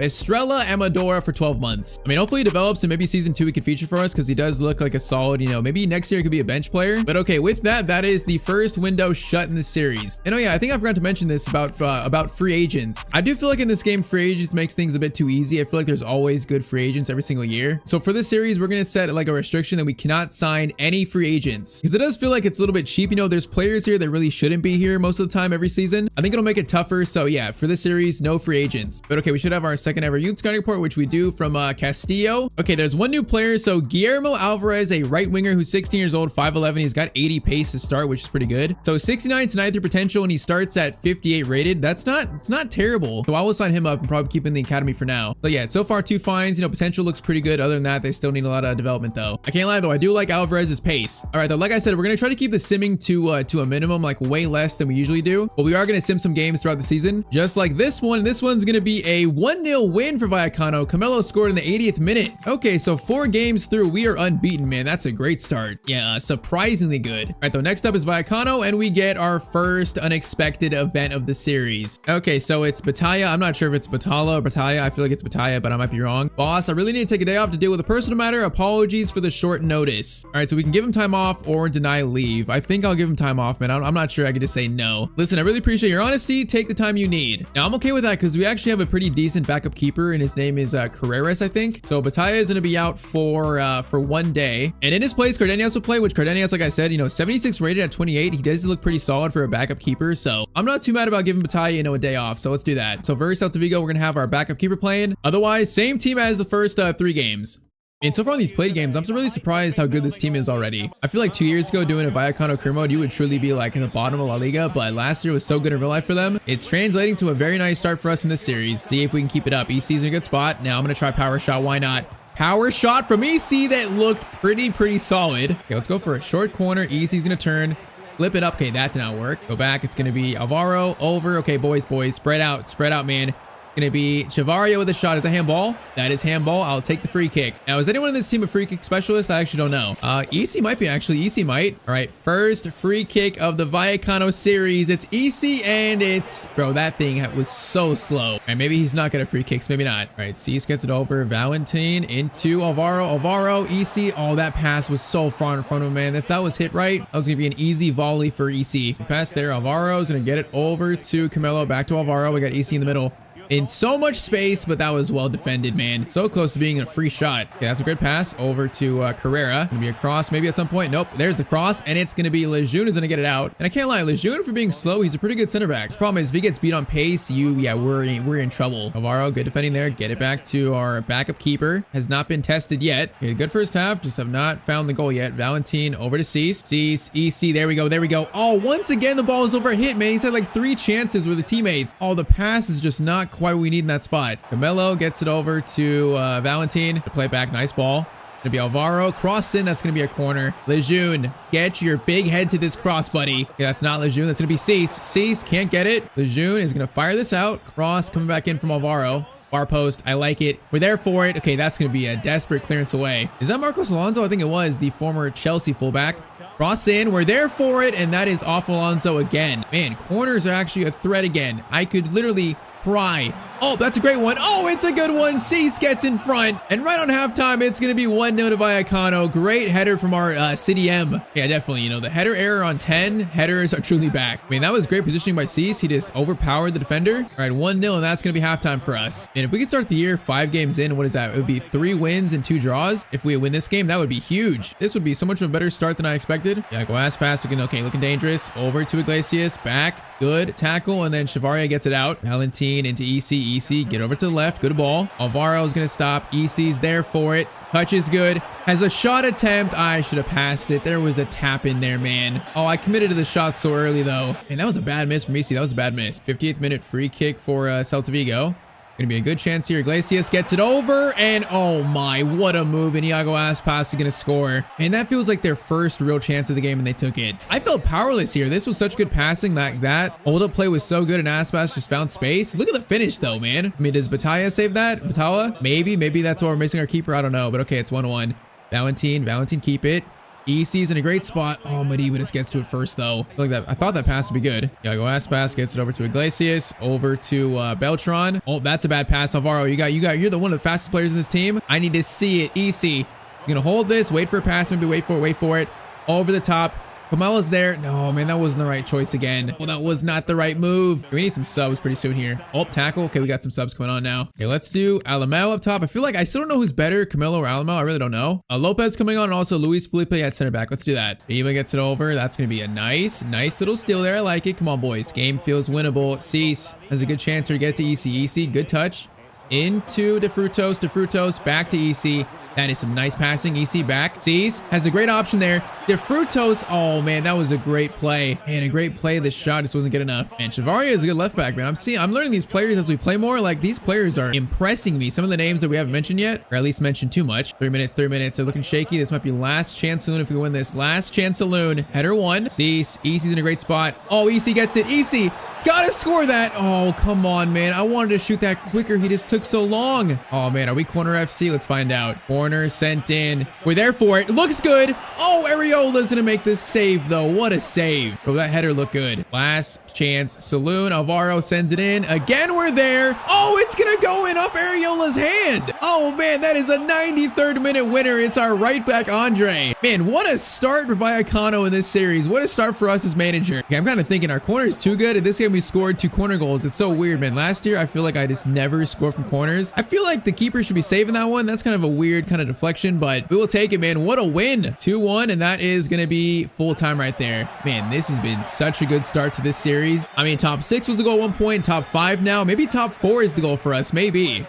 Estrella Amadora for 12 months. I mean, hopefully he develops and maybe season 2 he could feature for us because he does look like a solid, you know, maybe next year he could be a bench player. But okay, with that, that is the first window shut in the series. And oh yeah, I think I forgot to mention this about free agents. I do feel like in this game, free agents makes things a bit too easy. I feel like there's always good free agents every single year. So for this series, we're going to set like a restriction that we cannot sign any free agents because it does feel like it's a little bit cheap. You know, there's players here that really shouldn't be here most of the time every season. I think it'll make it tougher. So yeah, for this series, no free agents. But okay, we should have our second ever youth scouting report, which we do from Castillo. Okay, there's one new player. So Guillermo Alvarez, a right winger who's 16 years old, 5'11". He's got 80 pace to start, which is pretty good. So 69 to 93 potential, and he starts at 58 rated. It's not terrible. So I will sign him up and probably keep him in the academy for now. But yeah, so far 2 fines. You know, potential looks pretty good. Other than that, they still need a lot of development though. I can't lie though, I do like Alvarez's pace. All right, though, like I said, we're gonna try to keep the simming to a minimum, like way less than we usually do. But we are gonna sim some games throughout the season, just like this one. This one's gonna be a 1-0 win for Vallecano. Camelo scored in the 80th minute. Okay, so 4 games through, we are unbeaten, man. That's a great start. Yeah, surprisingly good. All right, though, next up is Vallecano, and we get our first unexpected event of the series. Okay, so it's Batalla. I'm not sure if it's Batalla or Batalla. I feel like it's Batalla, but I might be wrong. Boss, I really need to take a day off to deal with a personal matter. Apologies for the short notice. All right, so we can give him time off or deny leave. I think I'll give him time time off, man. I'm not sure I could just say no. Listen, I really appreciate your honesty. Take the time you need. Now, I'm okay with that because we actually have a pretty decent backup keeper, and his name is Carreras, I think. So Batalla is going to be out for 1 day. And in his place, Cardenas will play, which Cardenas, like I said, you know, 76 rated at 28. He does look pretty solid for a backup keeper. So I'm not too mad about giving Batalla, you know, a day off. So let's do that. So versus Celta Vigo, we're going to have our backup keeper playing. Otherwise, same team as the first 3 games. And so far on these played games, I'm so really surprised how good this team is already. I feel like 2 years ago doing a Vallecano Career Mode, you would truly be like in the bottom of La Liga, but last year was so good in real life for them. It's translating to a very nice start for us in this series. See if we can keep it up. EC's in a good spot. Now I'm going to try power shot. Why not? Power shot from EC that looked pretty solid. Okay, let's go for a short corner. EC's going to turn. Flip it up. Okay, that did not work. Go back. It's going to be Alvaro over. Okay, boys. Spread out, man. Gonna be Chavaria with a shot. Is that handball? That is handball. I'll take the free kick. Now, is anyone in this team a free kick specialist? I actually don't know. EC might be, actually. EC might. All right, first free kick of the Vallecano series. It's EC, and it's... Bro, that thing was so slow. All right, maybe he's not gonna free kicks. Maybe not. All right, Cease gets it over. Valentin into Alvaro, EC. Oh, that pass was so far in front of him, man. If that was hit right, that was gonna be an easy volley for EC. Pass there. Alvaro's gonna get it over to Camelo. Back to Alvaro. We got EC in the middle. In so much space, but that was well defended, man. So close to being a free shot. Okay, that's a good pass over to Carrera. Gonna be a cross maybe at some point. Nope, there's the cross, and it's gonna be Lejeune is gonna get it out. And I can't lie, Lejeune for being slow, he's a pretty good center back. The problem is if he gets beat on pace, we're in trouble. Alvaro, good defending there. Get it back to our backup keeper. Has not been tested yet. Okay, good first half. Just have not found the goal yet. Valentin over to Cease. Cease, EC. There we go. Oh, once again the ball is overhit, man. He's had like 3 chances with the teammates. Oh, the pass is just not quite what we need in that spot. Camelo gets it over to Valentin to play back. Nice ball. Gonna be Alvaro. Cross in. That's gonna be a corner. Lejeune, get your big head to this cross, buddy. Okay, that's not Lejeune. That's gonna be Cease. Cease can't get it. Lejeune is gonna fire this out. Cross coming back in from Alvaro. Far post. I like it. We're there for it. Okay, that's gonna be a desperate clearance away. Is that Marcos Alonso? I think it was, the former Chelsea fullback. Cross in. We're there for it, and that is off Alonso again. Man, corners are actually a threat again. I could literally cry. Oh, that's a great one. Oh, it's a good one. Cease gets in front. And right on halftime, it's going to be 1-0 to Vallecano. Great header from our City M. Yeah, definitely. You know, the header error on 10 headers are truly back. I mean, that was great positioning by Cease. He just overpowered the defender. All right, 1-0, and that's going to be halftime for us. And if we could start the year 5 games in, what is that? It would be 3 wins and 2 draws. If we win this game, that would be huge. This would be so much of a better start than I expected. Yeah, glass pass. Looking dangerous. Over to Iglesias. Back. Good tackle. And then Chavaria gets it out. Valentin into EC. EC, get over to the left. Good ball. Alvaro is going to stop. EC's there for it. Touch is good. Has a shot attempt. I should have passed it. There was a tap in there, man. Oh, I committed to the shot so early, though. And that was a bad miss from EC. That was a bad miss. 58th minute free kick for Celta Vigo. Gonna be a good chance here. Iglesias gets it over, and oh my, what a move. And Iago Aspas is gonna score. And that feels like their first real chance of the game, and they took it. I felt powerless here. This was such good passing. That hold-up play was so good, and Aspas just found space. Look at the finish, though, man. I mean, does Batalla save that? Batalla? Maybe that's why we're missing our keeper. I don't know, but okay, it's 1-1. Valentin, keep it. EC's in a great spot. Oh, Mediba just gets to it first, though. Look at that. I thought that pass would be good. Iago Aspas gets it over to Iglesias. Over to Beltran. Oh, that's a bad pass. Alvaro, you're the one of the fastest players in this team. I need to see it. EC, you're gonna hold this. Wait for a pass. Maybe wait for it. Over the top. Pamelo's there. No, man, that wasn't the right choice again. Well, that was not the right move. We need some subs pretty soon here. Oh, tackle. Okay, we got some subs going on now. Okay, let's do Alamao up top. I feel like I still don't know who's better, Camelo or Alamao. I really don't know. Lopez coming on, and also Luis Felipe at center back. Let's do that. Eva gets it over. That's going to be a nice little steal there. I like it. Come on, boys. Game feels winnable. Cease has a good chance here to get to EC. EC, good touch. Into De Frutos, back to EC. That is some nice passing. EC back. Cease has a great option there. De Frutos. Oh, man, that was a great play. And a great play. The shot just wasn't good enough. And Chavaria is a good left back, man. I'm learning these players as we play more. Like, these players are impressing me. Some of the names that we haven't mentioned yet, or at least mentioned too much. 3 minutes. They're looking shaky. This might be last chance saloon if we win this. Last chance saloon. Header 1. Cease. EC's in a great spot. Oh, EC gets it. EC. Gotta score that. Oh, come on, man. I wanted to shoot that quicker. He just took so long. Oh, man. Are we corner FC? Let's find out. Corner sent in. We're there for it. Looks good. Oh, Areola's gonna make this save, though. What a save. Bro, that header looked good. Last chance saloon. Alvaro sends it in. Again, we're there. Oh, it's gonna go in off Areola's hand. Oh, man. That is a 93rd minute winner. It's our right back, Andre. Man, what a start for Vallecano in this series. What a start for us as manager. Okay, I'm kind of thinking our corner is too good. In this game, we scored 2 corner goals. It's so weird, man. Last year, I feel like I just never scored from corners. I feel like the keeper should be saving that one. That's kind of a weird kind of deflection, but we will take it, man. What a win. 2-1, and that is going to be full time right there. Man, this has been such a good start to this series. I mean, top 6 was the goal at one point, top 5 now. Maybe top 4 is the goal for us. Maybe.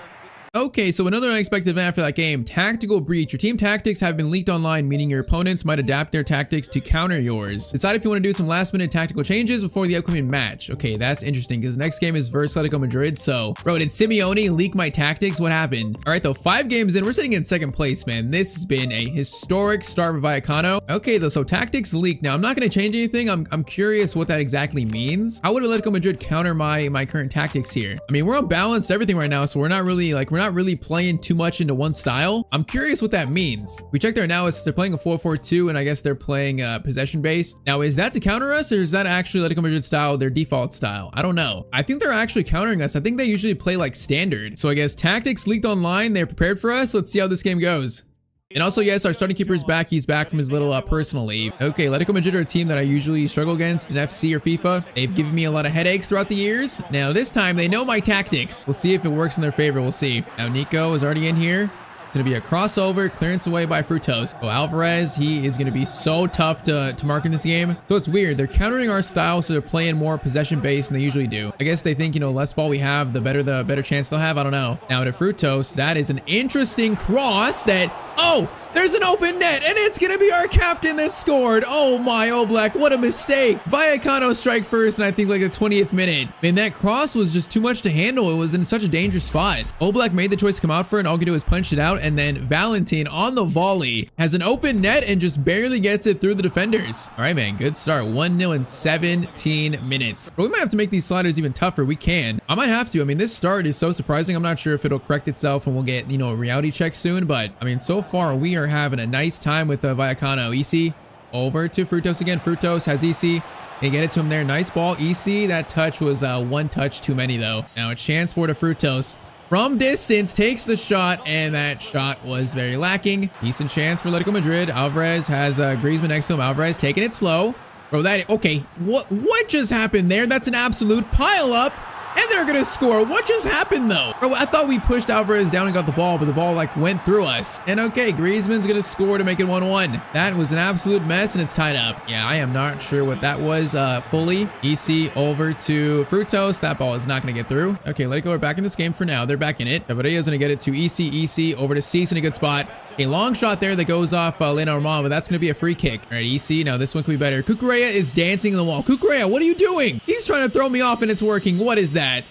Okay, so another unexpected event after that game. Tactical breach. Your team tactics have been leaked online, meaning your opponents might adapt their tactics to counter yours. Decide if you want to do some last minute tactical changes before the upcoming match. Okay, that's interesting because the next game is versus Atletico Madrid. So, bro, did Simeone leak my tactics? What happened? All right, though, 5 games in, we're sitting in 2nd place, man. This has been a historic start for Vallecano. Okay, though, so tactics leaked. Now, I'm not going to change anything. I'm curious what that exactly means. How would Atletico Madrid counter my current tactics here? I mean, we're unbalanced everything right now, so we're not really playing too much into one style. I'm curious what that means. We check there now, they're playing a 4-4-2, and I guess they're playing possession based. Now, is that to counter us, or is that actually Atletico Madrid style, their default style? I don't know. I think they're actually countering us. I think they usually play like standard. So I guess tactics leaked online. They're prepared for us. Let's see how this game goes. And also, yes, our starting keeper is back. He's back from his little personal leave. Okay, Atletico Madrid are a team that I usually struggle against in FC or FIFA. They've given me a lot of headaches throughout the years. Now, this time, they know my tactics. We'll see if it works in their favor. We'll see. Now, Nico is already in here. It's going to be a crossover, clearance away by Frutos. So Alvarez, he is going to be so tough to mark in this game. So it's weird. They're countering our style, so they're playing more possession based than they usually do. I guess they think, less ball we have, the better chance they'll have. I don't know. Now to Frutos, that is an interesting cross that, oh, there's an open net, and it's going to be our captain that scored. Oh my, Oblak, what a mistake. Vallecano strike first, and I think like the 20th minute. Man, that cross was just too much to handle. It was in such a dangerous spot. Oblak made the choice to come out for it, and all he could do is punch it out, and then Valentin on the volley has an open net and just barely gets it through the defenders. All right, man, good start. 1-0 in 17 minutes. But we might have to make these sliders even tougher. We can. I might have to. I mean, this start is so surprising. I'm not sure if it'll correct itself and we'll get, a reality check soon, but I mean, so far we are having a nice time with Vallecano. EC over to Frutos again. Frutos has EC. They get it to him there. Nice ball. EC, that touch was one touch too many though. Now a chance for Frutos. From distance, takes the shot, and that shot was very lacking. Decent chance for Atletico Madrid. Alvarez has Griezmann next to him. Alvarez taking it slow. Bro, okay, what just happened there? That's an absolute pile up. And they're going to score. What just happened, though? Bro, I thought we pushed Alvarez down and got the ball, but the ball, went through us. And okay, Griezmann's going to score to make it 1-1. That was an absolute mess, and it's tied up. Yeah, I am not sure what that was fully. EC over to Frutos. That ball is not going to get through. Okay, let it go. We're back in this game for now. They're back in it. Cavarella's going to get it to EC over to Cease in a good spot. A long shot there that goes off Lenormand, but that's going to be a free kick. All right, EC, now this one could be better. Cucurella is dancing in the wall. Cucurella, what are you doing? He's trying to throw me off, and it's working. What is that?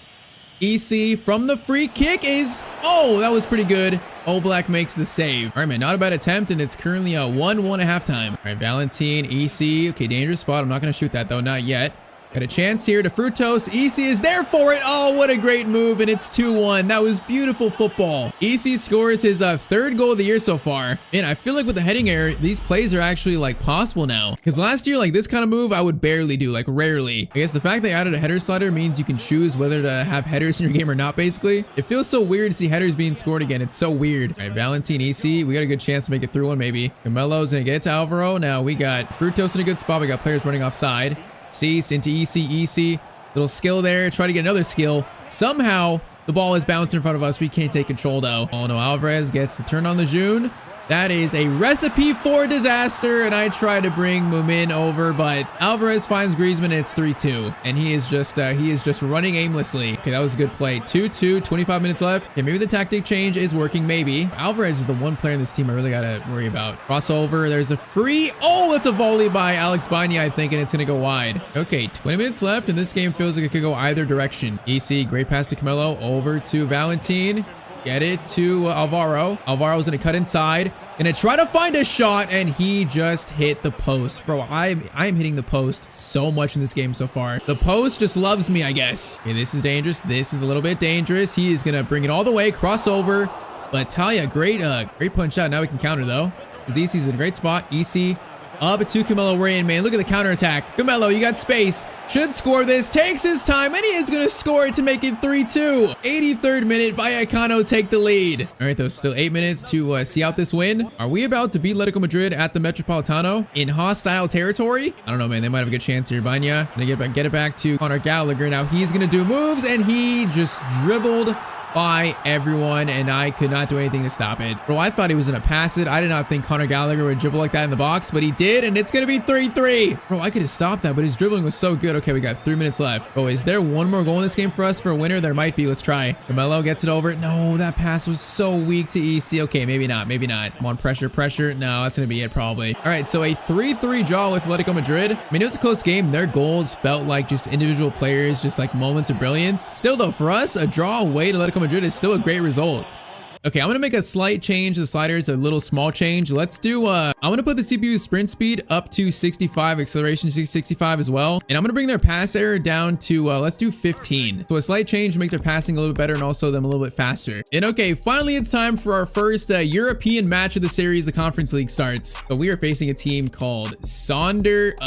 EC from the free kick is, oh, that was pretty good. Oblak makes the save. All right, man, not a bad attempt, and it's currently a 1-1 at halftime. All right, Valentin, EC. Okay, dangerous spot. I'm not going to shoot that, though. Not yet. Got a chance here to Frutos. EC is there for it. Oh, what a great move, and it's 2-1. That was beautiful football. EC scores his 3rd goal of the year so far. And I feel like with the heading error, these plays are actually possible now. Because last year, this kind of move, I would barely do, rarely. I guess the fact they added a header slider means you can choose whether to have headers in your game or not, basically. It feels so weird to see headers being scored again. It's so weird. All right, Valentin, EC. We got a good chance to make it through one, maybe. Camelo's going to get it to Alvaro. Now we got Frutos in a good spot. We got players running offside. Cease into EC. Little skill there. Try to get another skill. Somehow, the ball is bouncing in front of us. We can't take control, though. Oh, no. Alvarez gets the turn on Lejeune. That is a recipe for disaster, and I try to bring Mumin over, but Alvarez finds Griezmann, and it's 3-2, and he is just running aimlessly. Okay, that was a good play. 2-2, 25 minutes left. Okay, maybe the tactic change is working, maybe. Alvarez is the one player in this team I really gotta worry about. Crossover, there's a free. Oh, it's a volley by Alex Banya, I think, and it's gonna go wide. Okay, 20 minutes left, and this game feels like it could go either direction. EC, great pass to Camelo, over to Valentin. Get it to Alvaro. Alvaro's going to cut inside. Gonna try to find a shot, and he just hit the post. Bro, I'm hitting the post so much in this game so far. The post just loves me, I guess. Okay, this is dangerous. This is a little bit dangerous. He is gonna bring it all the way, crossover. But Talia, great punch out. Now we can counter, though. Because EC's in a great spot. EC up to Camelo Rain, man. Look at the counterattack. Camelo, you got space. Should score this. Takes his time, and he is going to score it to make it 3-2. 83rd minute, Vallecano take the lead. All right, though, still 8 minutes to see out this win. Are we about to beat Atletico Madrid at the Metropolitano in hostile territory? I don't know, man. They might have a good chance here. Banya gonna get it back to Conor Gallagher. Now he's going to do moves, and he just dribbled by everyone, and I could not do anything to stop it. Bro, I thought he was gonna pass it. I did not think Conor Gallagher would dribble like that in the box, but he did, and it's gonna be 3-3. Bro, I could have stopped that, but his dribbling was so good. Okay, we got 3 minutes left. Bro, is there one more goal in this game for us for a winner? There might be. Let's try. Camelo gets it over. No, that pass was so weak to EC. Okay, maybe not. Maybe not. Come on, pressure. No, that's gonna be it probably. All right, so a 3-3 draw with Atletico Madrid. I mean, it was a close game. Their goals felt like just individual players, just like moments of brilliance. Still, though, for us, a draw away to Atletico Madrid is still a great result. Okay, I'm gonna make a slight change to the sliders, a little small change. Let's do, I'm gonna put the CPU sprint speed up to 65, acceleration to 65 as well. And I'm gonna bring their pass error down to, let's do 15. So a slight change to make their passing a little bit better and also them a little bit faster. And okay, finally it's time for our first European match of the series. The Conference League starts. So we are facing a team called Sonderjysk.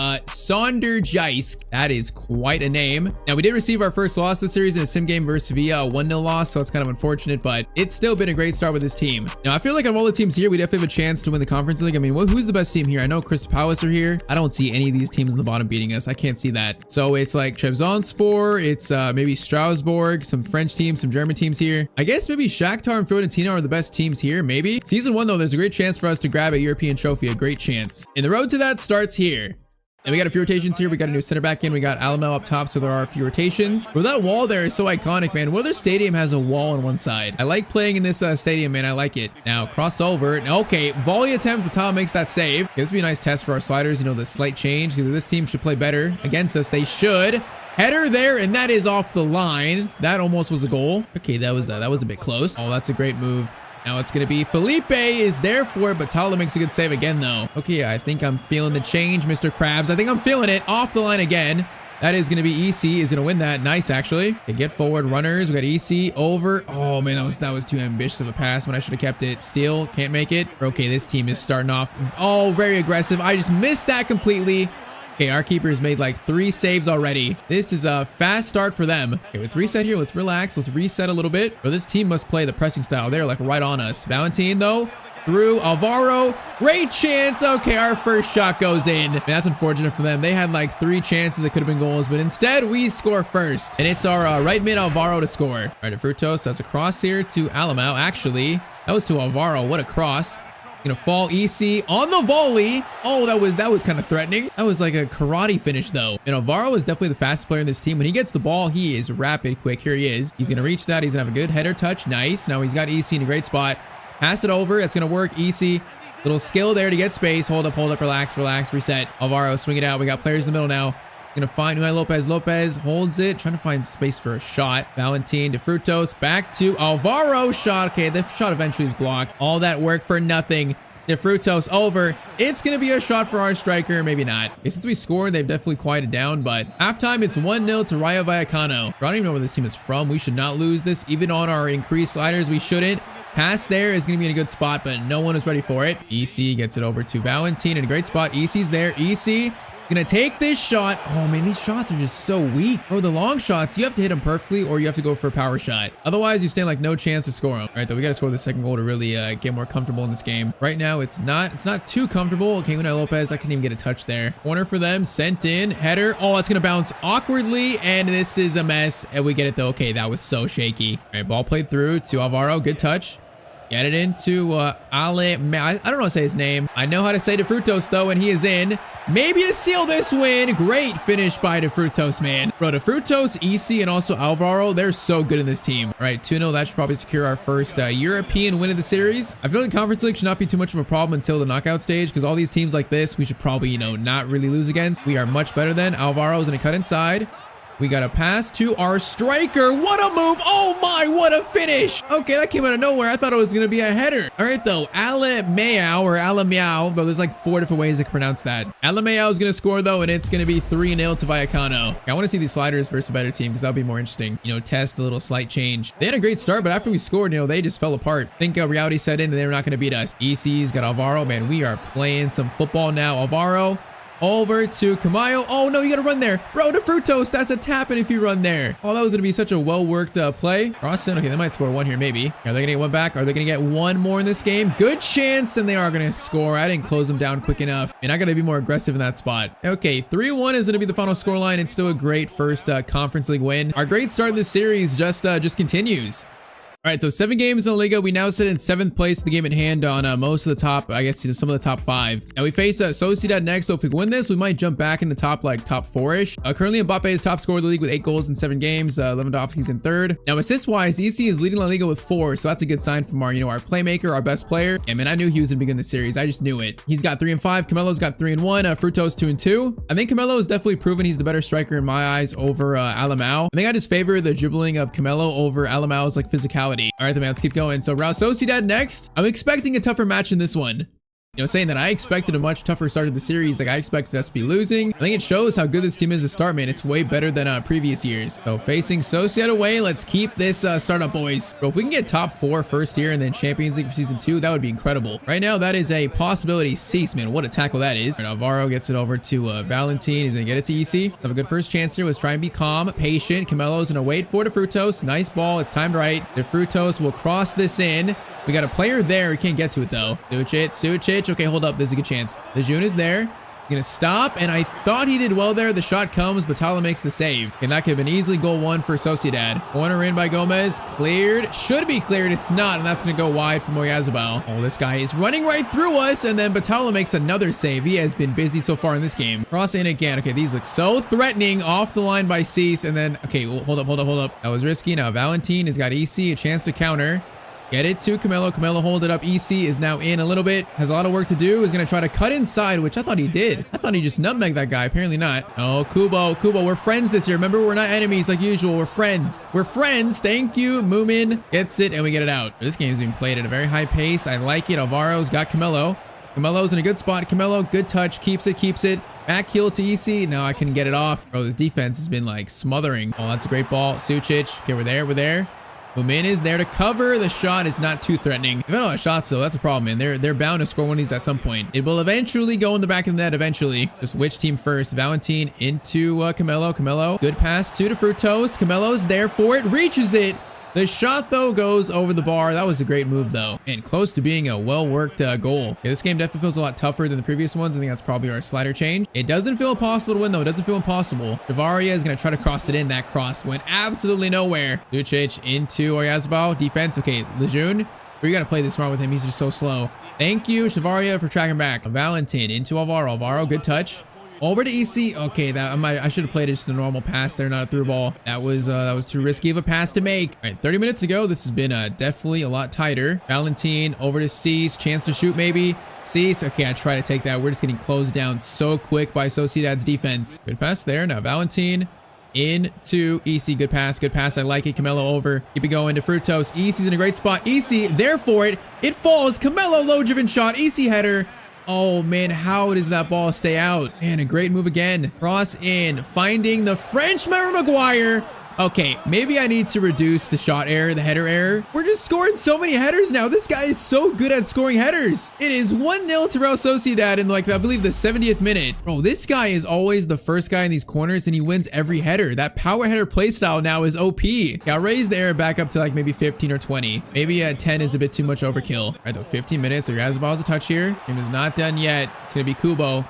That is quite a name. Now we did receive our first loss this series in a sim game versus Sevilla, a 1-0 loss. So it's kind of unfortunate, but it's still been a great start with this team. Now I feel like of all the teams here, we definitely have a chance to win the Conference League. I mean, who's the best team here? I know Crystal Palace are here. I don't see any of these teams in the bottom beating us. I can't see that. So it's like Trabzonspor, it's maybe Strasbourg, some French teams, some German teams here. I guess maybe Shakhtar and Fiorentina are the best teams here, maybe. Season 1 though, there's a great chance for us to grab a European trophy, a great chance. And the road to that starts here. And we got a few rotations here. We got a new center back in. We got Alamel up top, so there are a few rotations. But that wall there is so iconic, man. What other stadium has a wall on one side? I like playing in this stadium, man. I like it. Now, crossover. Okay, volley attempt. Patel makes that save. Okay, this would be a nice test for our sliders. You know, the slight change. Because this team should play better against us. They should. Header there, and that is off the line. That almost was a goal. Okay, that was a bit close. Oh, that's a great move. Now it's going to be Felipe is there for it, but Tala makes a good save again, though. Okay, I think I'm feeling the change, Mr. Krabs. I think I'm feeling it. Off the line again. That is going to be EC. Is going to win that. Nice, actually. Okay, get forward runners. We got EC over. Oh, man, that was too ambitious of a pass when I should have kept it. Steal. Can't make it. Okay, this team is starting off. Oh, very aggressive. I just missed that completely. Okay, our keeper has made like 3 saves already. This is a fast start for them. Okay, let's reset here. Let's relax. Let's reset a little bit. But this team must play the pressing style. They're like right on us. Valentin, though, through Alvaro. Great chance. Okay, our first shot goes in. Man, that's unfortunate for them. They had like 3 chances that could have been goals, but instead we score first. And it's our right mid Alvaro to score. All right, Frutos has a cross here to Alamau. Actually, that was to Alvaro. What a cross. Gonna fall EC on the volley. Oh, that was kind of threatening. That was like a karate finish though. And Alvaro is definitely the fastest player in this team. When he gets the ball, he is rapid, quick. Here he is. He's gonna reach that. He's gonna have a good header touch. Nice. Now he's got EC in a great spot. Pass it over. That's gonna work. EC, little skill there to get space. Hold up, relax, reset. Alvaro, swing it out. We got players in the middle now. Gonna find Unai Lopez. Lopez holds it, trying to find space for a shot. Valentin to Frutos, back to Alvaro. Shot. Okay, the shot eventually is blocked. All that work for nothing. De Frutos over. It's gonna be a shot for our striker, maybe not. Okay, since we scored, they've definitely quieted down, but halftime it's 1-0 to Rayo Vallecano. I don't even know where this team is from. We should not lose this. Even on our increased sliders, we shouldn't. Pass there is going to be in a good spot, but no one is ready for it. EC gets it over to Valentin in a great spot. EC's there. EC gonna take this shot. Oh man, these shots are just so weak. Bro, the long shots, you have to hit them perfectly or you have to go for a power shot. Otherwise, you stand like no chance to score them. All right, though, we got to score the second goal to really get more comfortable in this game. Right now, it's not too comfortable. Okay, Unai Lopez, I couldn't even get a touch there. Corner for them, sent in, header. Oh, that's gonna bounce awkwardly, and this is a mess. And we get it though. Okay, that was so shaky. All right, ball played through to Alvaro. Good touch. Get it into Ale. I don't know how to say his name. I know how to say De Frutos though, and he is in. Maybe to seal this win. Great finish by De Frutos, man. Bro, De Frutos, EC, and also Alvaro, they're so good in this team. All right, 2-0. That should probably secure our first European win of the series. I feel like Conference League should not be too much of a problem until the knockout stage, because all these teams like this, we should probably, not really lose against. We are much better than. Alvaro's going to cut inside. We got a pass to our striker. What a move. Oh my, what a finish. Okay, that came out of nowhere. I thought it was going to be a header. All right, though. Alameao or Alameao, but there's like 4 different ways I can pronounce that. Alameao is going to score, though, and it's going to be 3-0 to Vallecano. I want to see these sliders versus a better team because that'll be more interesting. You know, test a little slight change. They had a great start, but after we scored, you know, they just fell apart. I think reality set in and they were not going to beat us. EC's got Alvaro. Man, we are playing some football now. Alvaro. Over to Camayo. Oh, no, you got to run there. Bro, to Frutos. That's a tap-in if you run there. Oh, that was going to be such a well-worked play. Rossin. Okay, they might score 1 here, maybe. Are they going to get 1 back? Are they going to get 1 more in this game? Good chance, and they are going to score. I didn't close them down quick enough, and I got to be more aggressive in that spot. Okay, 3-1 is going to be the final scoreline. It's still a great first Conference League win. Our great start in this series just continues. All right, so 7 games in La Liga. We now sit in 7th place, the game at hand on most of the top, I guess, some of the top 5. Now we face Sociedad next, so if we win this, we might jump back in the top 4-ish. Currently, Mbappe is top scorer of the league with 8 goals in 7 games. Lewandowski's in 3rd. Now assist-wise, EC is leading La Liga with 4, so that's a good sign from our, you know, our playmaker, our best player. And man, I knew he was gonna begin the series. I just knew it. He's got 3 and 5. Camelo's got 3 and 1. Frutos 2 and 2. I think Camelo has definitely proven he's the better striker in my eyes over Alamao. I think I just favor the dribbling of Camelo over Alamao's like physicality. All right, then, man, let's keep going. So Rayo Sociedad next. I'm expecting a tougher match in this one. You know, saying that I expected a much tougher start of the series. Like I expected us to be losing. I think it shows how good this team is to start, man. It's way better than previous years. So facing Sociedad away, let's keep this startup, boys. Bro, if we can get top 4 first year and then Champions League for season 2, that would be incredible. Right now, that is a possibility. Cease, man. What a tackle that is. Alvaro gets it over to Valentin. He's gonna get it to EC. Have a good first chance here. Let's try and be calm, patient. Camelo's gonna wait for De Frutos. Nice ball. It's timed right. De Frutos will cross this in. We got a player there. We can't get to it, though. Sucic. Okay, hold up. There's a good chance. Lejeune is there. Gonna stop, and I thought he did well there. The shot comes, but Tala makes the save. And that could have been easily goal 1 for Sociedad. Corner in by Gomez. Cleared. Should be cleared. It's not, and that's gonna go wide for Moyazabal. Oh, this guy is running right through us, and then Batala makes another save. He has been busy so far in this game. Cross in again. Okay, these look so threatening. Off the line by Cease, and then, okay, hold up. That was risky. Now Valentin has got EC, a chance to counter. Get it to Camelo. Camelo hold it up. EC is now in a little bit. Has a lot of work to do. Is going to try to cut inside, which I thought he did. I thought he just nutmegged that guy. Apparently not. Oh, Kubo. We're friends this year. Remember, we're not enemies like usual. We're friends. Thank you. Moomin gets it, and we get it out. This game's being played at a very high pace. I like it. Alvaro's got Camelo. Camelo's in a good spot. Camelo, good touch. Keeps it. Back heel to EC. No, I couldn't get it off. Bro, this defense has been like smothering. Oh, that's a great ball. Sucic. Okay, we're there. Moomin is there to cover. The shot is not too threatening. If I don't have shots, though, that's a problem, man. They're bound to score one of these at some point. It will eventually go in the back of the net eventually. Just which team first? Valentin into Camelo. Good pass to De Frutos. Camelo's there for it. Reaches it. The shot, though, goes over the bar. That was a great move, though, and close to being a well-worked goal. Okay, this game definitely feels a lot tougher than the previous ones. I think that's probably our slider change. It doesn't feel impossible to win, though. It doesn't feel impossible. Javaria is going to try to cross it in. That cross went absolutely nowhere. Lucic into Oyarzabal. Defense. Okay, Lejeune. We got to play this smart with him. He's just so slow. Thank you, Shavaria, for tracking back. Valentin into Alvaro. Alvaro, good touch. Over to EC. Okay, I should have played it just a normal pass there, not a through ball. That was too risky of a pass to make. All right, 30 minutes ago, this has been definitely a lot tighter. Valentin over to Cease. Chance to shoot maybe. Cease. Okay, I try to take that. We're just getting closed down so quick by Sociedad's defense. Good pass there. Now Valentin into EC. Good pass. I like it. Camelo over. Keep it going to Frutos. EC's in a great spot. EC there for it. It falls. Camelo low-driven shot. EC header. Oh, man, how does that ball stay out? Man, a great move again. Cross in, finding the Frenchman Maguire. Okay, maybe I need to reduce the shot error, the header error. We're just scoring so many headers now. This guy is so good at scoring headers. It is 1-0 to Rayo Sociedad in, like, I believe the 70th minute. Bro, this guy is always the first guy in these corners, and he wins every header. That power header playstyle now is OP. I'll raise the error back up to, like, maybe 15 or 20. Maybe 10 is a bit too much overkill. All right, though, 15 minutes. So Yazbal's a touch here. Game is not done yet. It's going to be Kubo.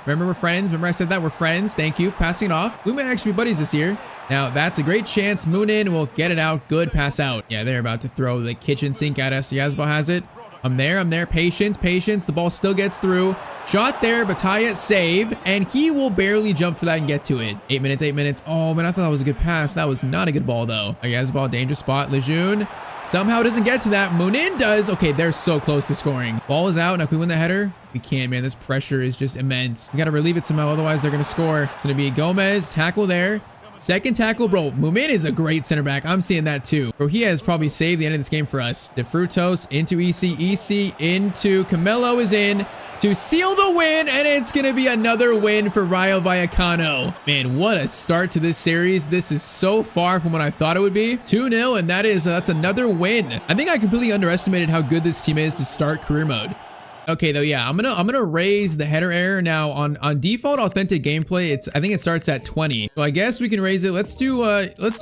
Remember we're friends? Remember I said that? We're friends. Thank you for passing it off. We might actually be buddies this year. Now, that's a great chance. Moonin will get it out. Good pass out. Yeah, they're about to throw the kitchen sink at us. Yazbal has it. I'm there. Patience. The ball still gets through. Shot there. Bataya save. And he will barely jump for that and get to it. 8 minutes. Oh, man, I thought that was a good pass. That was not a good ball, though. Yazbal, dangerous spot. Lejeune somehow doesn't get to that. Moonin does. Okay, they're so close to scoring. Ball is out. Now, can we win the header? We can't, man. This pressure is just immense. We got to relieve it somehow. Otherwise, they're going to score. It's going to be Gomez. Tackle there. Second tackle, bro. Mumin is a great center back. I'm seeing that too. Bro, he has probably saved the end of this game for us. De Frutos into EC. EC into Camelo is in to seal the win, and it's going to be another win for Rayo Vallecano. Man, what a start to this series. This is so far from what I thought it would be. 2-0, and that's another win. I think I completely underestimated how good this team is to start career mode. Okay, though, yeah, I'm gonna raise the header error now on default authentic gameplay. I think it starts at 20. So I guess we can raise it. Let's do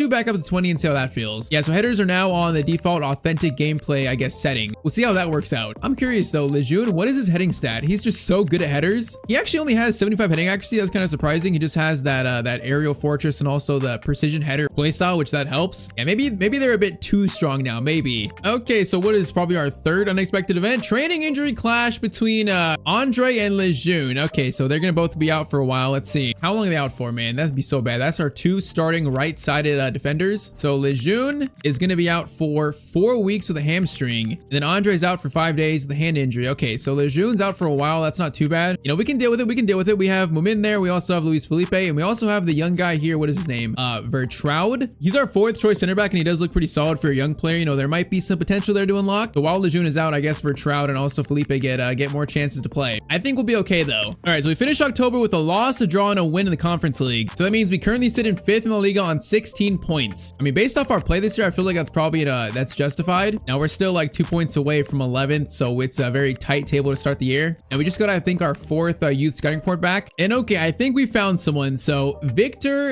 back up to 20 and see how that feels. Yeah, so headers are now on the default authentic gameplay, I guess, setting. We'll see how that works out. I'm curious though, Lejeune, what is his heading stat? He's just so good at headers. He actually only has 75 heading accuracy. That's kind of surprising. He just has that aerial fortress and also the precision header playstyle, which that helps. Yeah, maybe they're a bit too strong now. Maybe. Okay, so what is probably our third unexpected event? Training injury clash between Andre and Lejeune. Okay, so they're gonna both be out for a while. Let's see how long are they out for, man. That'd be so bad. That's our two starting right-sided defenders. So Lejeune is gonna be out for 4 weeks with a hamstring, and then Andre's out for 5 days with a hand injury. Okay, so Lejeune's out for a while. That's not too bad. You know, we can deal with it. We have Mumin there. We also have Luis Felipe, and we also have the young guy here. What is his name? Vertraud. He's our fourth choice center back, and he does look pretty solid for a young player. You know, there might be some potential there to unlock. So while Lejeune is out, I guess Vertraud and also Felipe get more chances to play. I think we'll be okay though. All right, so we finished October with a loss, a draw, and a win in the Conference League. So that means we currently sit in 5th in the Liga on 16 points. I mean, based off our play this year, I feel like that's probably that's justified. Now we're still like 2 points away from 11th, so it's a very tight table to start the year. And we just got, I think, our 4th youth scouting report back. And okay, I think we found someone. So Victor,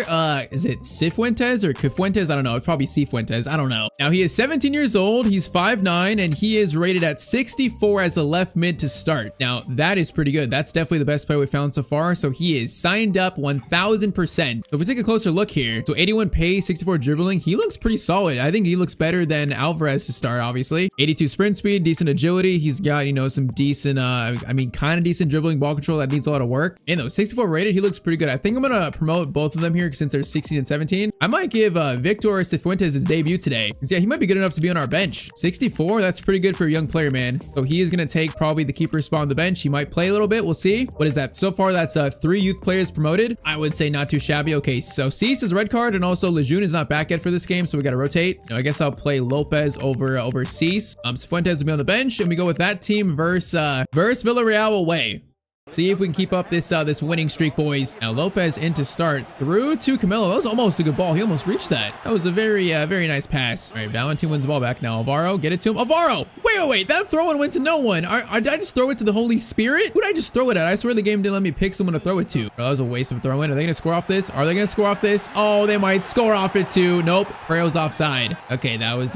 is it Cifuentes or Cifuentes? I don't know. It's probably Cifuentes. I don't know. Now he is 17 years old. He's 5'9", and he is rated at 64 as a left mid to start. Now that is pretty good. That's definitely the best player we found so far. So he is signed up 1000%. So if we take a closer look here, so 81 pace, 64 dribbling, he looks pretty solid. I think he looks better than Alvarez to start, obviously. 82 sprint speed, decent agility. He's got, you know, some decent, I mean, kind of decent dribbling, ball control that needs a lot of work. And though 64 rated, he looks pretty good. I think I'm gonna promote both of them here since they're 16 and 17. I might give Victor Cifuentes his debut today, because yeah, he might be good enough to be on our bench. 64, that's pretty good for a young player, man. So he is gonna take probably the keeper spot on the bench. He might play a little bit. We'll see. What is that? So far, that's 3 youth players promoted. I would say not too shabby. Okay, so Cease is red card, and also Lejeune is not back yet for this game, so we got to rotate. I guess I'll play Lopez over Cease. Cifuentes will be on the bench, and we go with that team versus Villarreal away. See if we can keep up this winning streak, boys. Now Lopez in to start through to Camelo. That was almost a good ball. He almost reached that. That was a very nice pass. All right, Valentin wins the ball back. Now Alvaro, get it to him. Alvaro! Wait. That throw in went to no one. Did I just throw it to the Holy Spirit? Who did I just throw it at? I swear the game didn't let me pick someone to throw it to. Bro, that was a waste of a throw in. Are they going to score off this? Oh, they might score off it too. Nope. Freo's offside. Okay, that was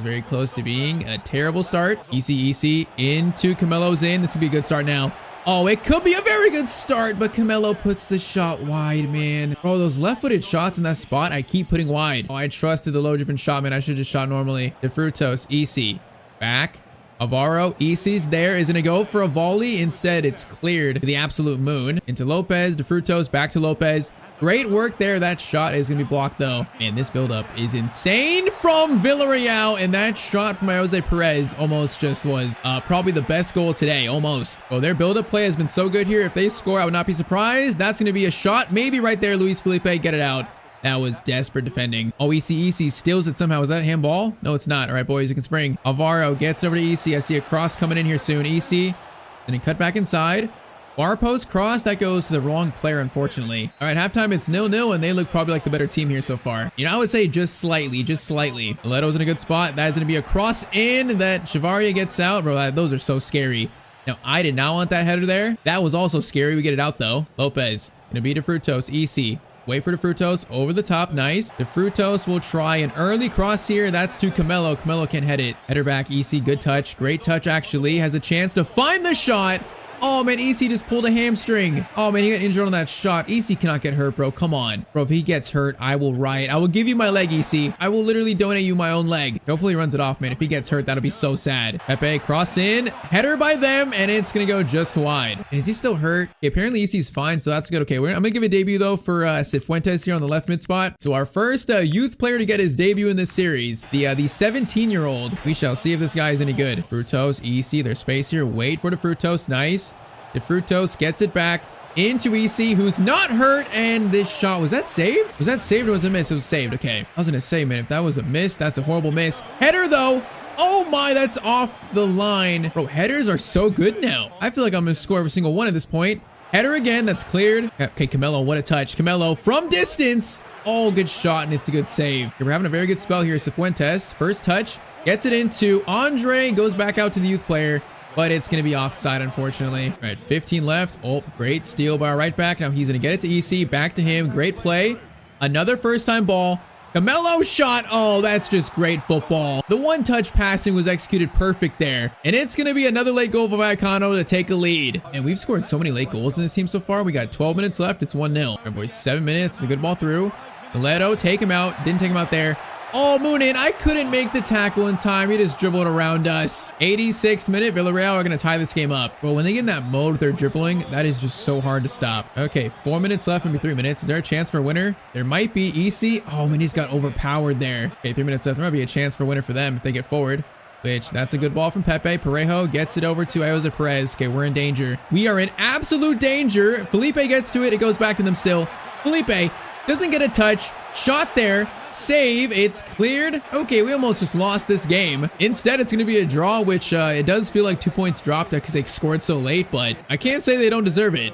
very close to being a terrible start. EC into Camelo's in. This could be a good start now. Oh, it could be a very good start, but Camelo puts the shot wide, man. Bro, those left-footed shots in that spot, I keep putting wide. Oh, I trusted the low-driven shot, man. I should have just shot normally. De Frutos, EC. Back. Alvaro, EC's there. Is going to go for a volley. Instead, it's cleared to the absolute moon. Into Lopez. De Frutos, back to Lopez. Great work there. That shot is going to be blocked, though. Man, this buildup is insane from Villarreal. And that shot from Jose Perez almost just was probably the best goal today. Almost. Oh, their buildup play has been so good here. If they score, I would not be surprised. That's going to be a shot. Maybe right there, Luis Felipe. Get it out. That was desperate defending. Oh, EC steals it somehow. Is that handball? No, it's not. All right, boys, you can spring. Alvaro gets over to EC. I see a cross coming in here soon. EC. Then he cut back inside. Bar post cross, that goes to the wrong player, unfortunately. All right, halftime, it's 0-0, and they look probably like the better team here so far. You know, I would say just slightly. Leto's in a good spot. That is going to be a cross in that Chavaria gets out. Bro, those are so scary. Now, I did not want that header there. That was also scary. We get it out, though. Lopez, going to be De Frutos, EC. Wait for De Frutos, over the top, nice. De Frutos will try an early cross here. That's to Camelo. Camelo can head it. Header back, EC, good touch. Great touch, actually. Has a chance to find the shot. Oh, man, EC just pulled a hamstring. Oh, man, he got injured on that shot. EC cannot get hurt, bro. Come on. Bro, if he gets hurt, I will riot. I will give you my leg, EC. I will literally donate you my own leg. Hopefully he runs it off, man. If he gets hurt, that'll be so sad. Pepe, cross in. Header by them, and it's going to go just wide. And is he still hurt? Okay, apparently EC's fine, so that's good. Okay, I'm going to give a debut, though, for Cifuentes here on the left mid spot. So our first youth player to get his debut in this series, the 17-year-old. We shall see if this guy is any good. Frutos, EC, there's space here. Wait for De Frutos. Nice. De Frutos gets it back. into EC, who's not hurt. And this shot, was that saved? Was that saved or was it a miss? It was saved. Okay. I was going to say, man, if that was a miss, that's a horrible miss. Header, though. Oh my, that's off the line. Bro, headers are so good now. I feel like I'm going to score every single one at this point. Header again, that's cleared. Okay, Camelo, what a touch. Camelo from distance. Oh, good shot, and it's a good save. We're having a very good spell here. Cifuentes, first touch, gets it into Andre, goes back out to the youth player, but it's going to be offside, unfortunately. All right, 15 left. Oh, great steal by our right back. Now he's going to get it to EC, back to him. Great play. Another first-time ball. Camelo shot. Oh, that's just great football. The one-touch passing was executed perfect there. And it's going to be another late goal for Vallecano to take a lead. And we've scored so many late goals in this team so far. We got 12 minutes left. It's 1-0. All right, boys, 7 minutes. It's a good ball through. Leto, take him out. Didn't take him out there. Oh, Moonin, I couldn't make the tackle in time. He just dribbled around us. 86th minute, Villarreal are going to tie this game up. Well, when they get in that mode with their dribbling, that is just so hard to stop. Okay, 4 minutes left, maybe 3 minutes. Is there a chance for a winner? There might be. EC. Oh, man, he's got overpowered there. Okay, 3 minutes left. There might be a chance for a winner for them if they get forward. Which, that's a good ball from Pepe. Parejo gets it over to Jose Perez. Okay, we're in danger. We are in absolute danger. Felipe gets to it. It goes back to them still. Felipe doesn't get a touch. Shot there. Save. It's cleared. Okay, we almost just lost this game. Instead, it's going to be a draw, which it does feel like 2 points dropped because they scored so late, but I can't say they don't deserve it.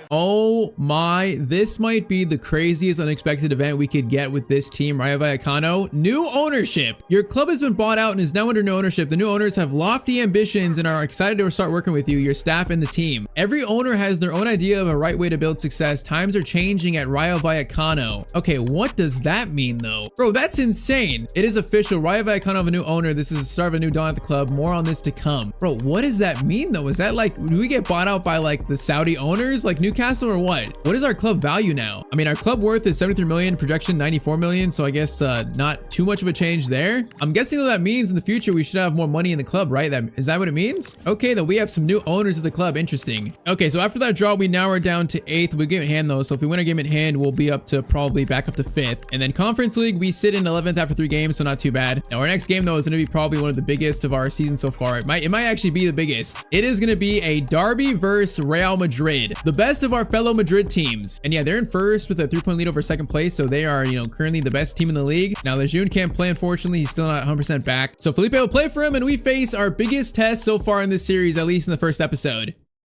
Oh my, this might be the craziest unexpected event we could get with this team, Rayo Vallecano. New ownership. Your club has been bought out and is now under new ownership. The new owners have lofty ambitions and are excited to start working with you, your staff, and the team. Every owner has their own idea of a right way to build success. Times are changing at Rayo Vallecano. Okay, what does that mean though? Bro, that's insane. It is official. Rayo Vallecano have a new owner. This is the start of a new dawn at the club. More on this to come. Bro, what does that mean though? Is that like, do we get bought out by like the Saudi owners, like Newcastle, or what? What is our club value now? I mean, our club worth is 73 million, projection 94 million. So I guess not too much of a change there. I'm guessing that means in the future we should have more money in the club, right? Is that what it means? Okay, that we have some new owners of the club. Interesting. Okay, so after that draw, we now are down to 8th. We game in hand though, so if we win a game in hand, we'll be up to probably back up to 5th. And then Conference League, we sit in 11th after 3 games, so not too bad. Now our next game though is going to be probably one of the biggest of our season so far. It might actually be the biggest. It is going to be a derby versus Real Madrid, the best of our fellow Madrid teams. And yeah, they're in first with a 3-point lead over second place, so they are, currently the best team in the league. Now Lejeune can't play, unfortunately. He's still not 100% back, so Felipe will play for him, and we face our biggest test so far in this series, at least in the first episode.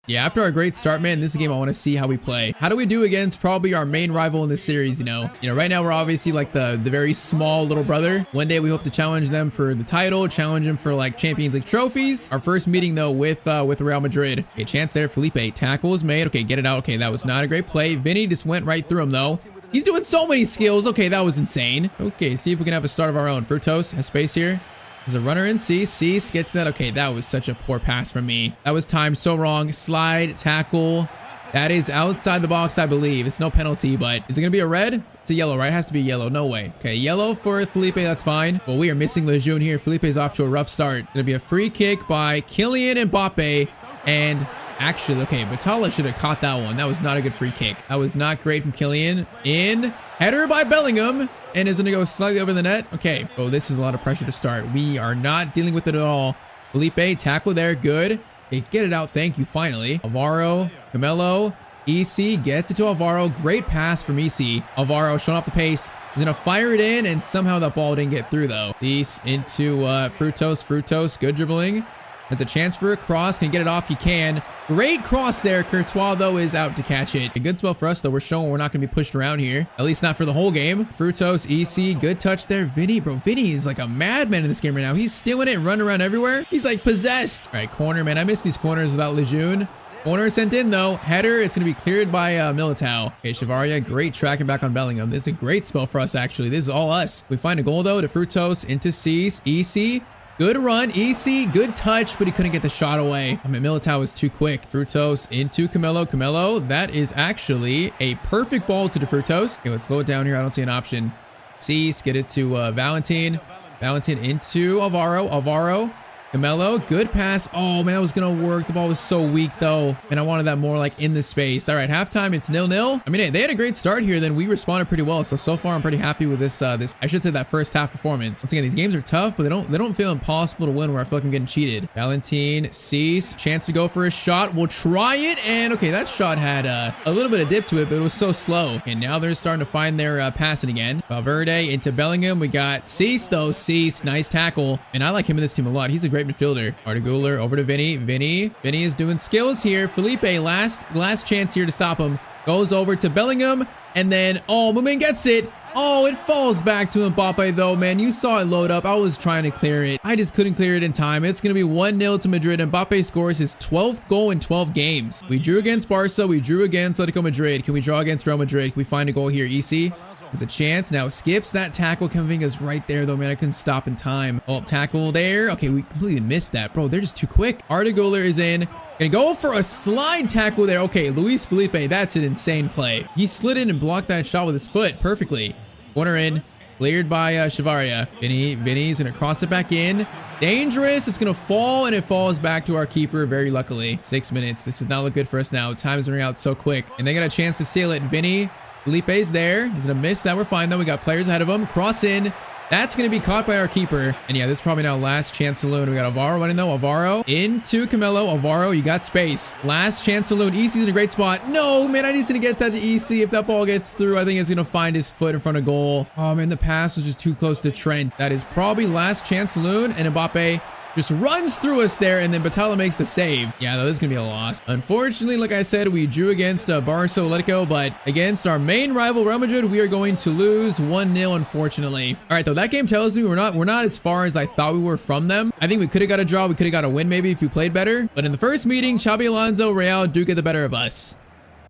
Yeah, after our great start, man, this is a game I want to see how we play. How do we do against probably our main rival in this series, right now we're obviously like the very small little brother. One day we hope to challenge them for the title, challenge them for like Champions League trophies. Our first meeting though with Real Madrid. Okay, chance there. Felipe, tackle is made. Okay, get it out. Okay, that was not a great play. Vinny just went right through him though. He's doing so many skills. Okay, that was insane. Okay, see if we can have a start of our own. Frutos has space here. There's a runner in. Cease gets that. Okay, that was such a poor pass from me. That was timed so wrong. Slide, tackle. That is outside the box, I believe. It's no penalty, but is it going to be a red? It's a yellow, right? It has to be yellow. No way. Okay, yellow for Felipe. That's fine. But we are missing Lejeune here. Felipe's off to a rough start. Going to be a free kick by Kylian Mbappe. And actually, okay, Batalla should have caught that one. That was not a good free kick. That was not great from Kylian. In. Header by Bellingham. And is going to go slightly over the net. Okay. Oh, this is a lot of pressure to start. We are not dealing with it at all. Felipe, tackle there. Good. Okay, get it out. Thank you, finally. Alvaro, Camelo, EC gets it to Alvaro. Great pass from EC. Alvaro showing off the pace. He's going to fire it in, and somehow that ball didn't get through, though. These into Frutos. Frutos, good dribbling. Has a chance for a cross. Can get it off. He can. Great cross there. Courtois, though, is out to catch it. A good spell for us, though. We're showing we're not going to be pushed around here. At least not for the whole game. Frutos, EC, good touch there. Vinny, bro. Vinny is like a madman in this game right now. He's stealing it and running around everywhere. He's like possessed. All right, corner, man. I miss these corners without Lejeune. Corner sent in, though. Header, it's going to be cleared by Militao. Okay, Chavaria, great tracking back on Bellingham. This is a great spell for us, actually. This is all us. We find a goal, though, to Frutos, into Cease, EC. Good run, EC, good touch, but he couldn't get the shot away. I mean, Militao was too quick. Frutos into Camelo. Camelo, that is actually a perfect ball to the Frutos. Okay, let's slow it down here. I don't see an option. Cease, get it to Valentin. Valentin into Alvaro. Alvaro Camelo, good pass. Oh man, that was gonna work. The ball was so weak though, and I wanted that more like in the space. All right, halftime, it's 0-0. I mean, they had a great start here, then we responded pretty well. So far I'm pretty happy with this I should say that first half performance. Once again, these games are tough, but they don't feel impossible to win where I feel like I'm getting cheated. Valentin, Cease, chance to go for a shot. We'll try it, and okay, that shot had a little bit of dip to it, but it was so slow. And now they're starting to find their passing again. Valverde into Bellingham. We got Cease though. Cease, nice tackle, and I like him in this team a lot. He's a great midfielder. Artigula over to Vinny. Vinny is doing skills here. Felipe, last chance here to stop him. Goes over to Bellingham, and then, oh, Mumin gets it. Oh, it falls back to Mbappe though, man. You saw it load up. I was trying to clear it. I just couldn't clear it in time. It's going to be 1-0 to Madrid. Mbappe scores his 12th goal in 12 games. We drew against Barca. We drew against Atletico Madrid. Can we draw against Real Madrid? Can we find a goal here? EC? There's a chance. Now skips that tackle. Camavinga's right there though, man. I couldn't stop in time. Oh, tackle there. Okay, we completely missed that. Bro, they're just too quick. Artigula is in. Gonna go for a slide tackle there. Okay, Luis Felipe, that's an insane play. He slid in and blocked that shot with his foot perfectly. Corner in. Cleared by Chavaria. Vinny's gonna cross it back in. Dangerous. It's gonna fall, and it falls back to our keeper very luckily. 6 minutes. This does not look good for us now. Time is running out so quick. And they got a chance to seal it. Vinny. Felipe's there. He's gonna miss that. We're fine though. We got players ahead of him. Cross in. That's going to be caught by our keeper. And yeah, this is probably now last chance saloon. We got Alvaro running though. Alvaro into Camelo. Alvaro, you got space. Last chance saloon. EC's in a great spot. No, man, I just need to get that to EC. If that ball gets through, I think it's going to find his foot in front of goal. Oh man, the pass was just too close to Trent. That is probably last chance saloon. And Mbappe just runs through us there, and then Batalla makes the save. Yeah, though, this is gonna be a loss. Unfortunately, like I said, we drew against Barca Atletico, but against our main rival Real Madrid, we are going to lose 1-0, unfortunately. All right, though, that game tells me we're not as far as I thought we were from them. I think we could have got a draw. We could have got a win maybe if we played better. But in the first meeting, Xabi Alonso, Real do get the better of us.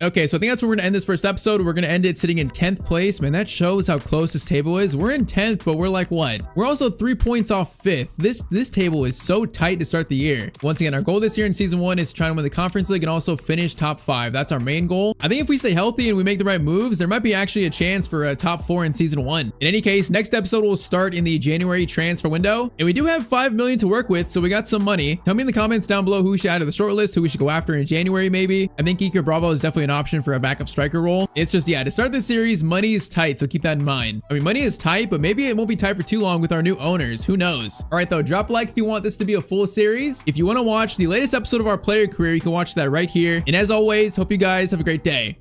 Okay, so I think that's where we're gonna end this first episode. We're gonna end it sitting in 10th place. Man, that shows how close this table is. We're in 10th, but we're like what? We're also 3 points off 5th. This table is so tight to start the year. Once again, our goal this year in season 1 is to try to win the Conference League and also finish top 5. That's our main goal. I think if we stay healthy and we make the right moves, there might be actually a chance for a top 4 in season 1. In any case, next episode will start in the January transfer window, and we do have 5 million to work with, so we got some money. Tell me in the comments down below who we should add to the short list, who we should go after in January maybe. I think Iker Bravo is definitely an option for a backup striker role. It's just, yeah, to start this series, money is tight, so keep that in mind. I mean, money is tight, but maybe it won't be tight for too long with our new owners. Who knows? All right, though, drop a like if you want this to be a full series. If you want to watch the latest episode of our player career, you can watch that right here. And as always, hope you guys have a great day.